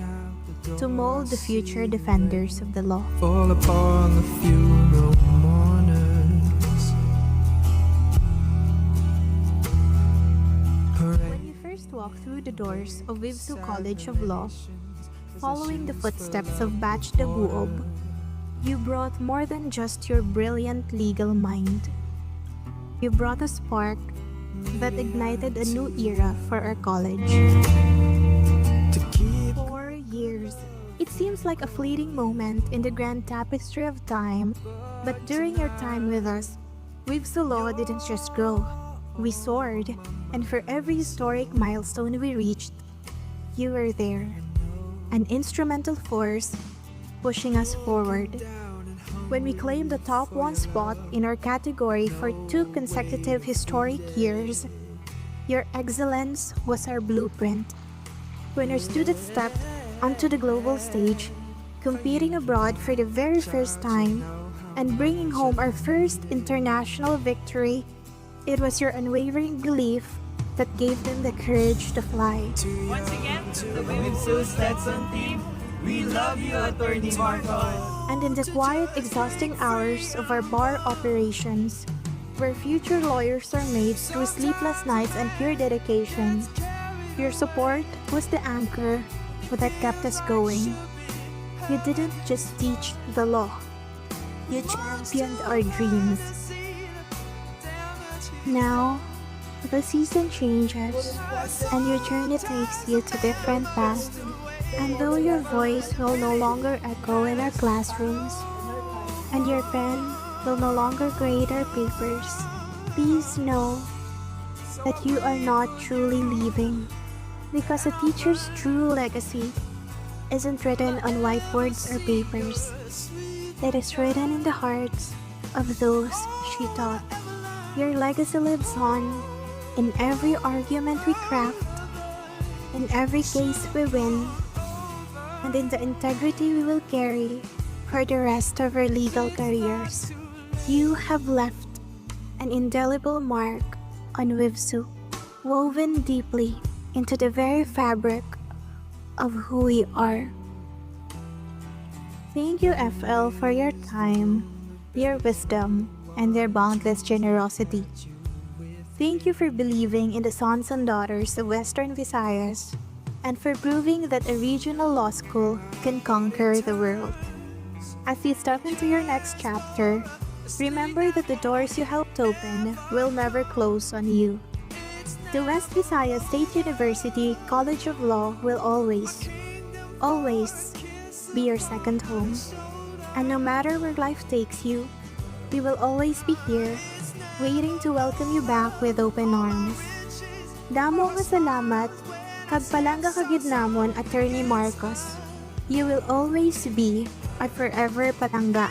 to mold the future defenders of the law. Fall upon the funeral mourners. When you first walked through the doors of WVSU College of Law, Following the footsteps of Batch Daguob, you brought more than just your brilliant legal mind. You brought a spark that ignited a new era for our college. 4 years. It seems like a fleeting moment in the grand tapestry of time, but during your time with us, WVSU Law didn't just grow. We soared, and for every historic milestone we reached, you were there. An instrumental force pushing us forward. When we claimed the top 1 spot in our category for 2 consecutive historic years, your excellence was our blueprint. When our students stepped onto the global stage, competing abroad for the very first time, and bringing home our first international victory, it was your unwavering belief that gave them the courage to fly. Once again, the WVSU Stetson team, we love you, Attorney Marcos. And in the quiet, exhausting hours of our bar operations, where future lawyers are made through sleepless nights and pure dedication, your support was the anchor that kept us going. You didn't just teach the law, you championed our dreams. Now, the season changes, and your journey takes you to different paths. And though your voice will no longer echo in our classrooms, and your pen will no longer grade our papers, please know that you are not truly leaving, because a teacher's true legacy isn't written on whiteboards or papers. It is written in the hearts of those she taught. Your legacy lives on in every argument we craft, in every case we win, and in the integrity we will carry for the rest of our legal careers. You have left an indelible mark on WVSU, woven deeply into the very fabric of who we are. Thank you, FL, for your time, your wisdom, and your boundless generosity. Thank you for believing in the sons and daughters of Western Visayas, and for proving that a regional law school can conquer the world. As you step into your next chapter, remember that the doors you helped open will never close on you. The West Visayas State University College of Law will always, always be your second home. And no matter where life takes you, we will always be here, waiting to welcome you back with open arms. Damo nga salamat, kag palangga kagid namon, Attorney Marcos. You will always be a forever palangga.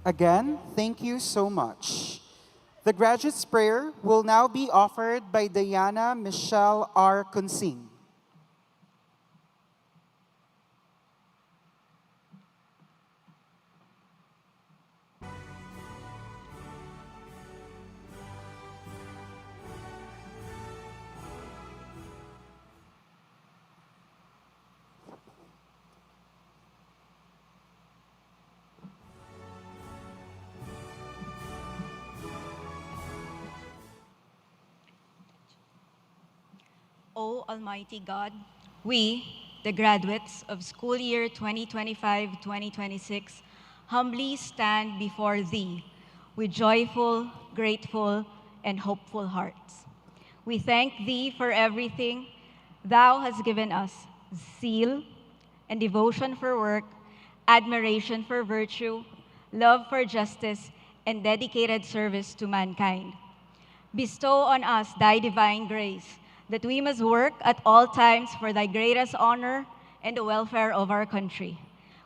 Again, thank you so much. The graduate's prayer will now be offered by Diana Michelle R. Consing. O Almighty God, we, the graduates of school year 2025-2026, humbly stand before Thee with joyful, grateful, and hopeful hearts. We thank Thee for everything Thou hast given us, zeal and devotion for work, admiration for virtue, love for justice, and dedicated service to mankind. Bestow on us Thy divine grace, that we must work at all times for Thy greatest honor and the welfare of our country.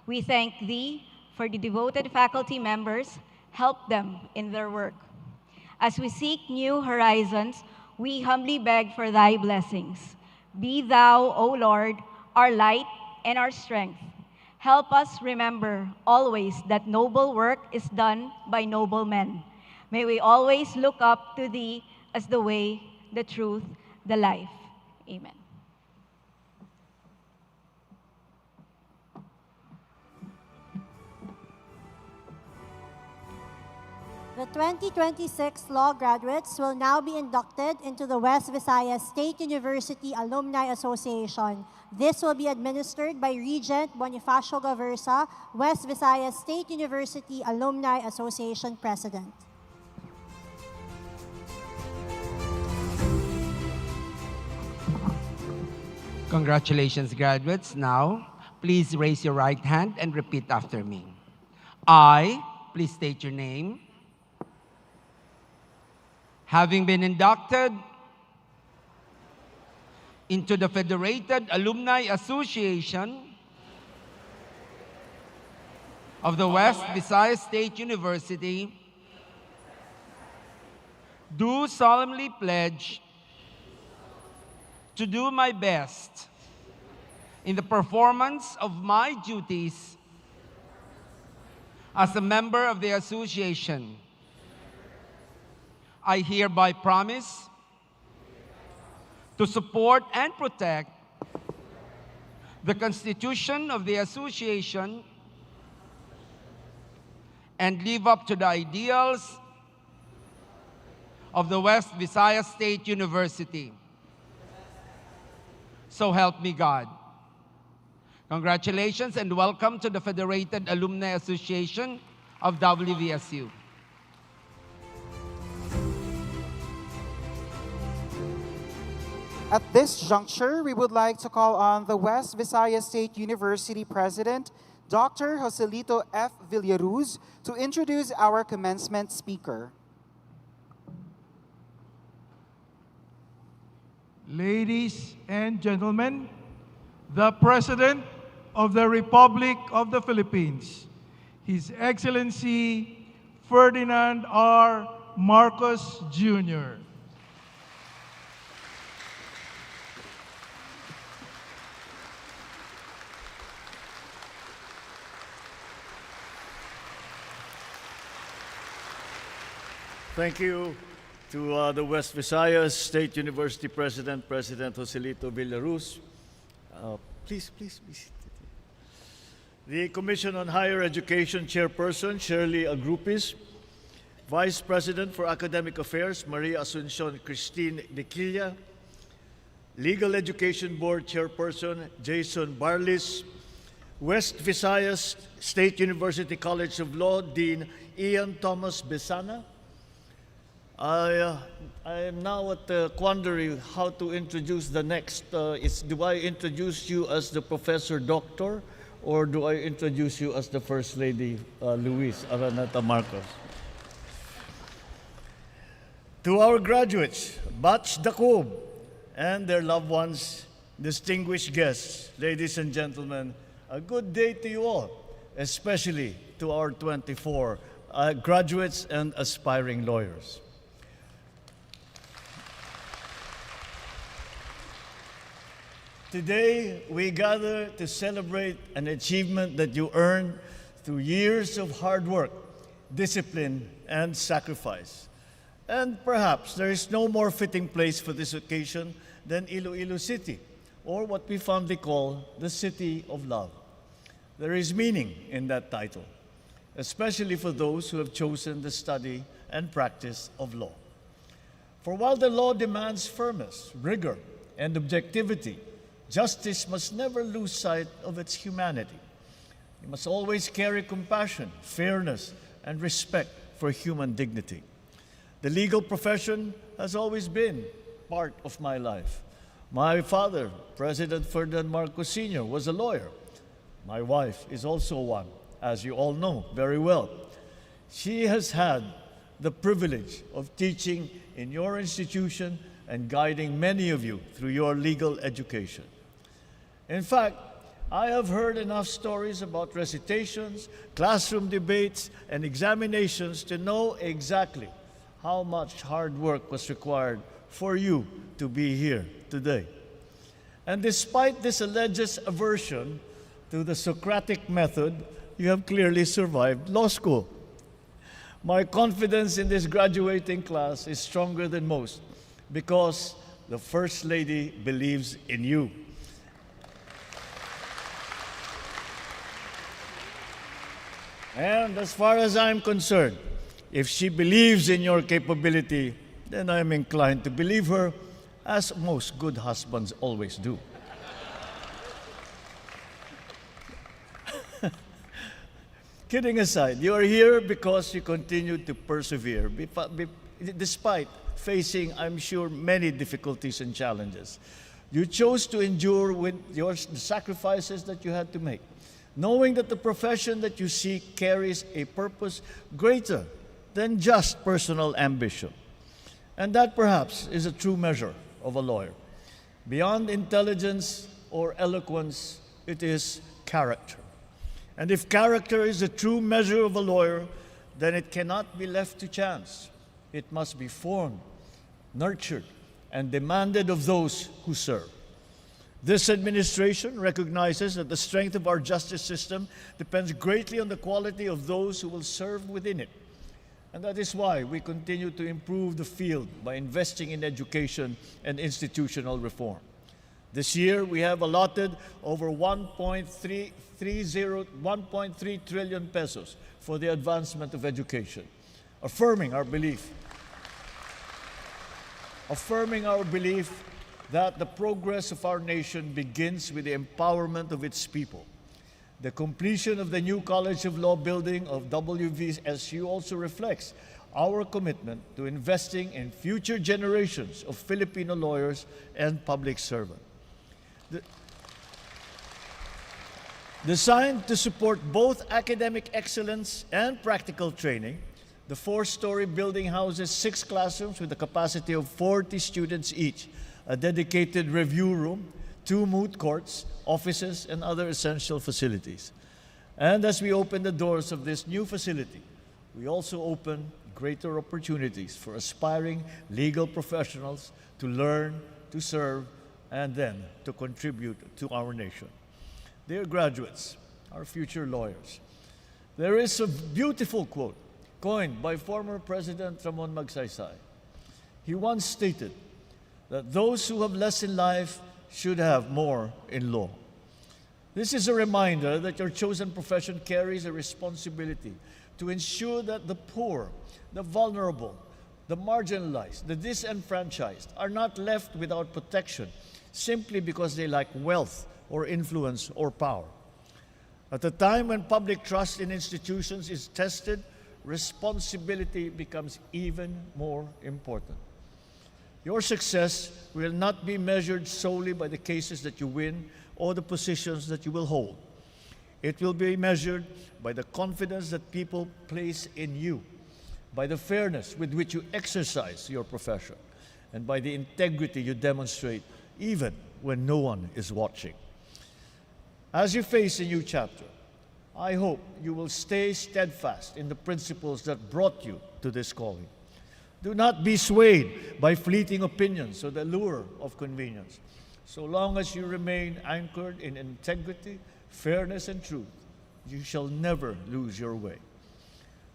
We thank Thee for the devoted faculty members, Help them in their work. As we seek new horizons, we humbly beg for thy blessings. Be thou, O Lord, our light and our strength. Help us remember always that noble work is done by noble men. May we always look up to thee as the way, the truth, the life. Amen. The 2026 law graduates will now be inducted into the West Visayas State University Alumni Association. This will be administered by Regent Bonifacio Gaversa, West Visayas State University Alumni Association President. Congratulations, graduates. Now, please raise your right hand and repeat after me. I, please state your name, having been inducted into the Federated Alumni Association of the West Visayas State University, do solemnly pledge to do my best in the performance of my duties as a member of the association. I hereby promise to support and protect the Constitution of the association and live up to the ideals of the West Visayas State University. So help me God. Congratulations and welcome to the Federated Alumni Association of WVSU. At this juncture, we would like to call on the West Visayas State University President, Dr. Joselito F. Villaruz, to introduce our commencement speaker. Ladies and gentlemen, the President of the Republic of the Philippines, His Excellency Ferdinand R. Marcos Jr. Thank you to the West Visayas State University President, President Joselito Villaruz. Please be seated. The Commission on Higher Education Chairperson, Shirley Agrupis. Vice President for Academic Affairs, Maria Asuncion Christine Dequilla. Legal Education Board Chairperson, Jason Barlis. West Visayas State University College of Law, Dean Ian Thomas Besana. I am now at the quandary how to introduce the next. Do I introduce you as the Professor Doctor, or do I introduce you as the First Lady Louise Araneta-Marcos? To our graduates, Batch Dakub, and their loved ones, distinguished guests, ladies and gentlemen, a good day to you all, especially to our 24 graduates and aspiring lawyers. Today, we gather to celebrate an achievement that you earned through years of hard work, discipline, and sacrifice. And perhaps there is no more fitting place for this occasion than Iloilo City, or what we fondly call the City of Love. There is meaning in that title, especially for those who have chosen the study and practice of law. For while the law demands firmness, rigor, and objectivity, justice must never lose sight of its humanity. It must always carry compassion, fairness, and respect for human dignity. The legal profession has always been part of my life. My father, President Ferdinand Marcos Sr., was a lawyer. My wife is also one, as you all know very well. She has had the privilege of teaching in your institution and guiding many of you through your legal education. In fact, I have heard enough stories about recitations, classroom debates, and examinations to know exactly how much hard work was required for you to be here today. And despite this alleged aversion to the Socratic method, you have clearly survived law school. My confidence in this graduating class is stronger than most because the First Lady believes in you. And as far as I'm concerned, if she believes in your capability, then I'm inclined to believe her, as most good husbands always do. Kidding aside, you are here because you continue to persevere, despite facing, I'm sure, many difficulties and challenges. You chose to endure with the sacrifices that you had to make, knowing that the profession that you seek carries a purpose greater than just personal ambition. And that perhaps is a true measure of a lawyer. Beyond intelligence or eloquence, it is character. And if character is a true measure of a lawyer, then it cannot be left to chance. It must be formed, nurtured, and demanded of those who serve. This administration recognizes that the strength of our justice system depends greatly on the quality of those who will serve within it. And that is why we continue to improve the field by investing in education and institutional reform. This year, we have allotted over 1.3 trillion pesos for the advancement of education, affirming our belief that the progress of our nation begins with the empowerment of its people. The completion of the new College of Law building of WVSU also reflects our commitment to investing in future generations of Filipino lawyers and public servants. Designed to support both academic excellence and practical training, the 4-story building houses 6 classrooms with a capacity of 40 students each, a dedicated review room, 2 moot courts, offices, and other essential facilities. And as we open the doors of this new facility, we also open greater opportunities for aspiring legal professionals to learn, to serve, and then to contribute to our nation. Dear graduates, our future lawyers, there is a beautiful quote coined by former President Ramon Magsaysay. He once stated that those who have less in life should have more in law. This is a reminder that your chosen profession carries a responsibility to ensure that the poor, the vulnerable, the marginalized, the disenfranchised are not left without protection simply because they lack wealth or influence or power. At a time when public trust in institutions is tested, responsibility becomes even more important. Your success will not be measured solely by the cases that you win or the positions that you will hold. It will be measured by the confidence that people place in you, by the fairness with which you exercise your profession, and by the integrity you demonstrate even when no one is watching. As you face a new chapter, I hope you will stay steadfast in the principles that brought you to this calling. Do not be swayed by fleeting opinions or the lure of convenience. So long as you remain anchored in integrity, fairness, and truth, you shall never lose your way.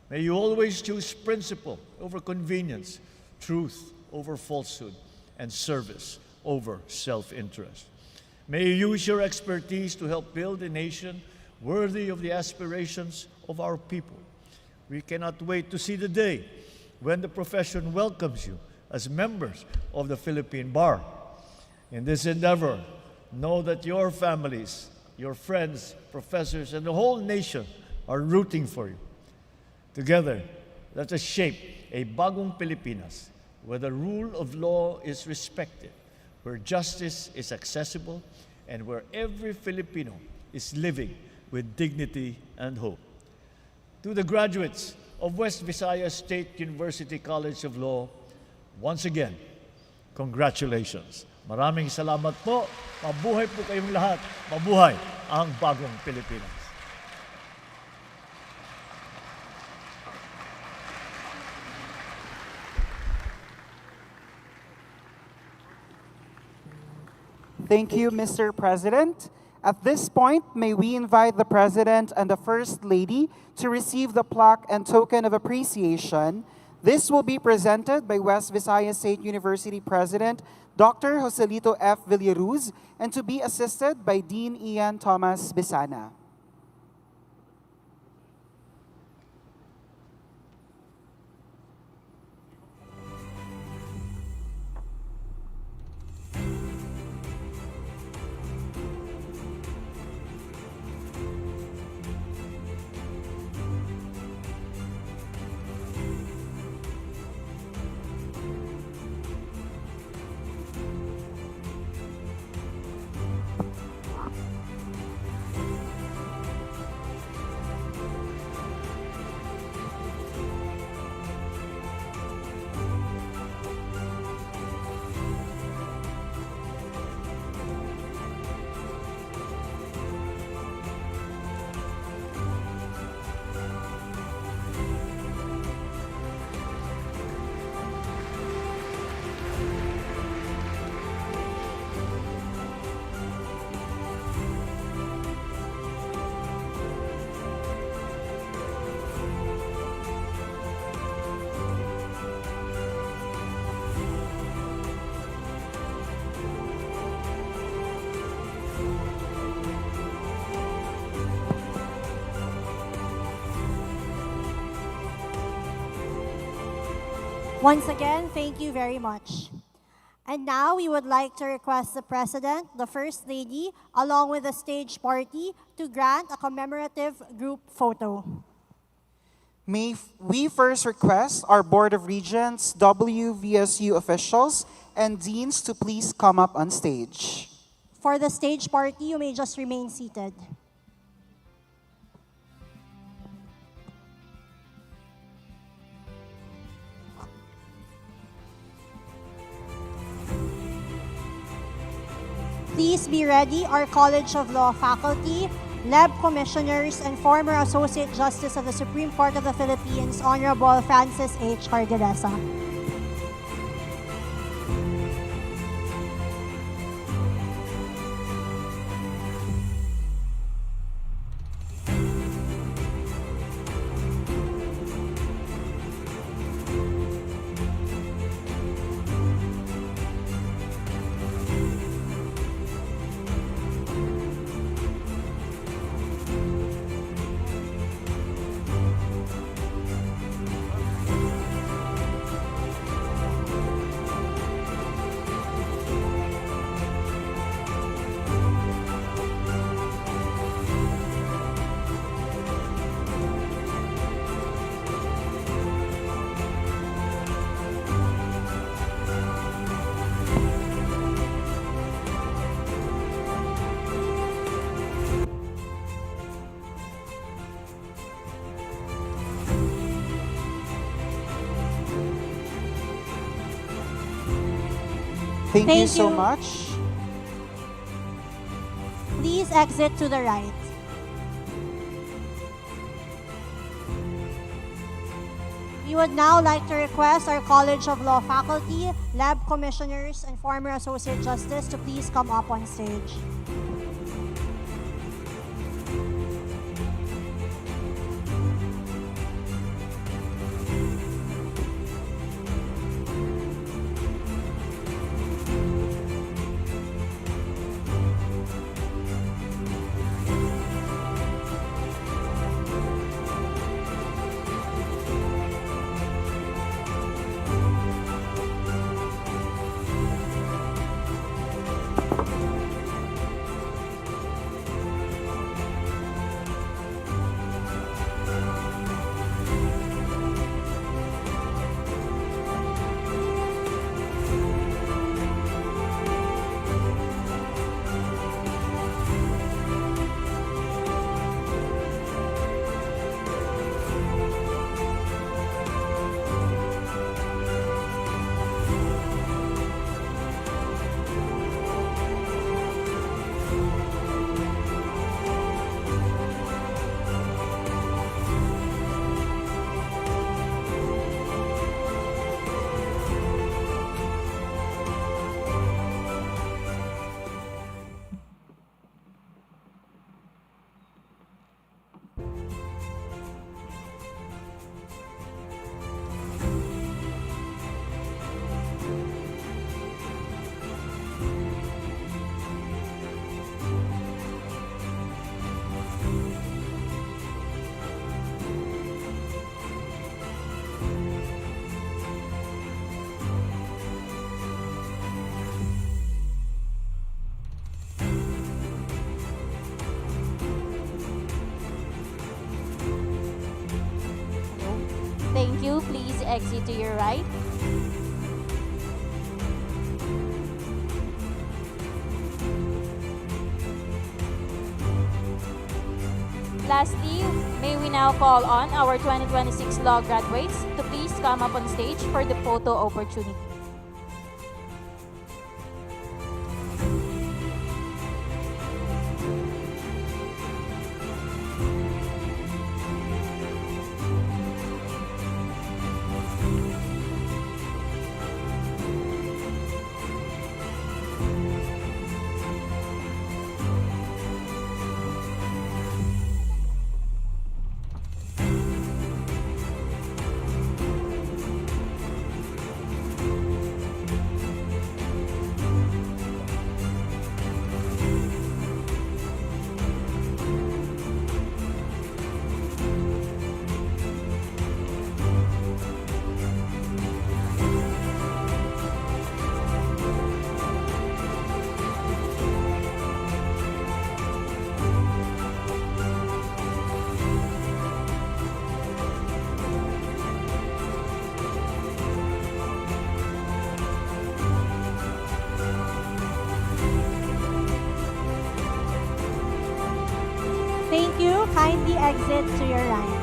May you always choose principle over convenience, truth over falsehood, and service over self-interest. May you use your expertise to help build a nation worthy of the aspirations of our people. We cannot wait to see the day when the profession welcomes you as members of the Philippine Bar. In this endeavor, know that your families, your friends, professors, and the whole nation are rooting for you. Together, let us shape a bagong Pilipinas where the rule of law is respected, where justice is accessible, and where every Filipino is living with dignity and hope. To the graduates of West Visayas State University College of Law, once again, congratulations. Maraming salamat po. Mabuhay po kayong lahat. Mabuhay ang bagong Pilipinas. Thank you, Mr. President. At this point, may we invite the President and the First Lady to receive the plaque and token of appreciation. This will be presented by West Visayas State University President Dr. Joselito F. Villaruz and to be assisted by Dean Ian Thomas Bisana. Once again, thank you very much. And now we would like to request the President, the First Lady, along with the stage party to grant a commemorative group photo. May we first request our Board of Regents, WVSU officials, and deans to please come up on stage. For the stage party, you may just remain seated. Please be ready, our College of Law faculty, lab commissioners, and former Associate Justice of the Supreme Court of the Philippines, Honorable Francis H. Cardilesa. Thank you Thank so you. much. Please exit to the right. We would now like to request our College of Law faculty, lab commissioners, and former Associate Justice to please come up on stage. Thank you. Please exit to your right. Lastly, may we now call on our 2026 law graduates to please come up on stage for the photo opportunity. Thank you. Kindly exit to your right.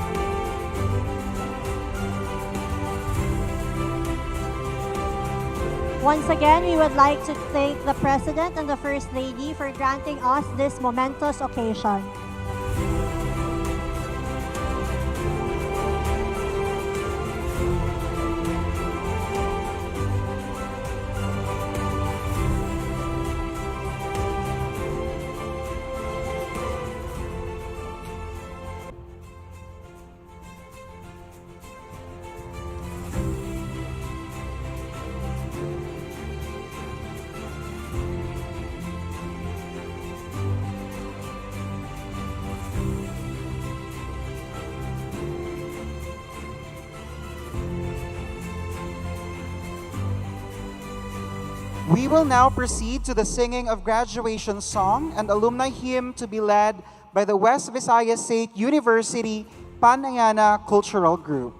Once again, we would like to thank the President and the First Lady for granting us this momentous occasion. We will now proceed to the singing of graduation song and alumni hymn to be led by the West Visayas State University Panayana Cultural Group.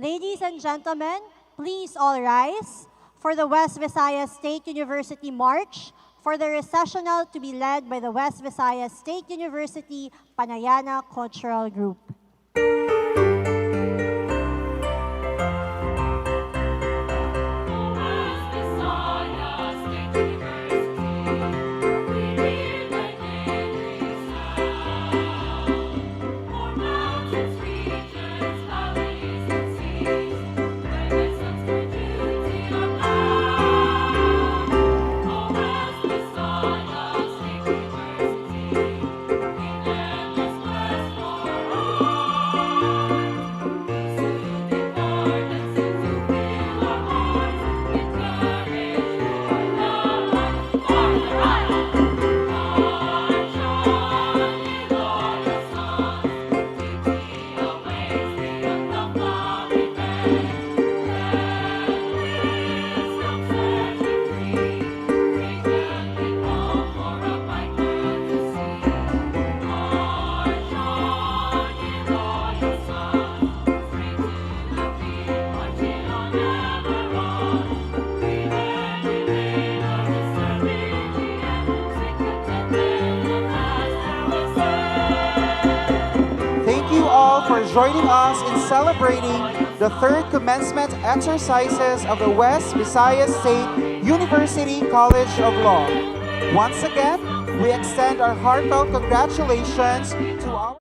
Ladies and gentlemen, please all rise for the West Visayas State University March for the recessional to be led by the West Visayas State University Panayana Cultural Group. For joining us in celebrating the third commencement exercises of the West Visayas State University College of Law. Once again, we extend our heartfelt congratulations to our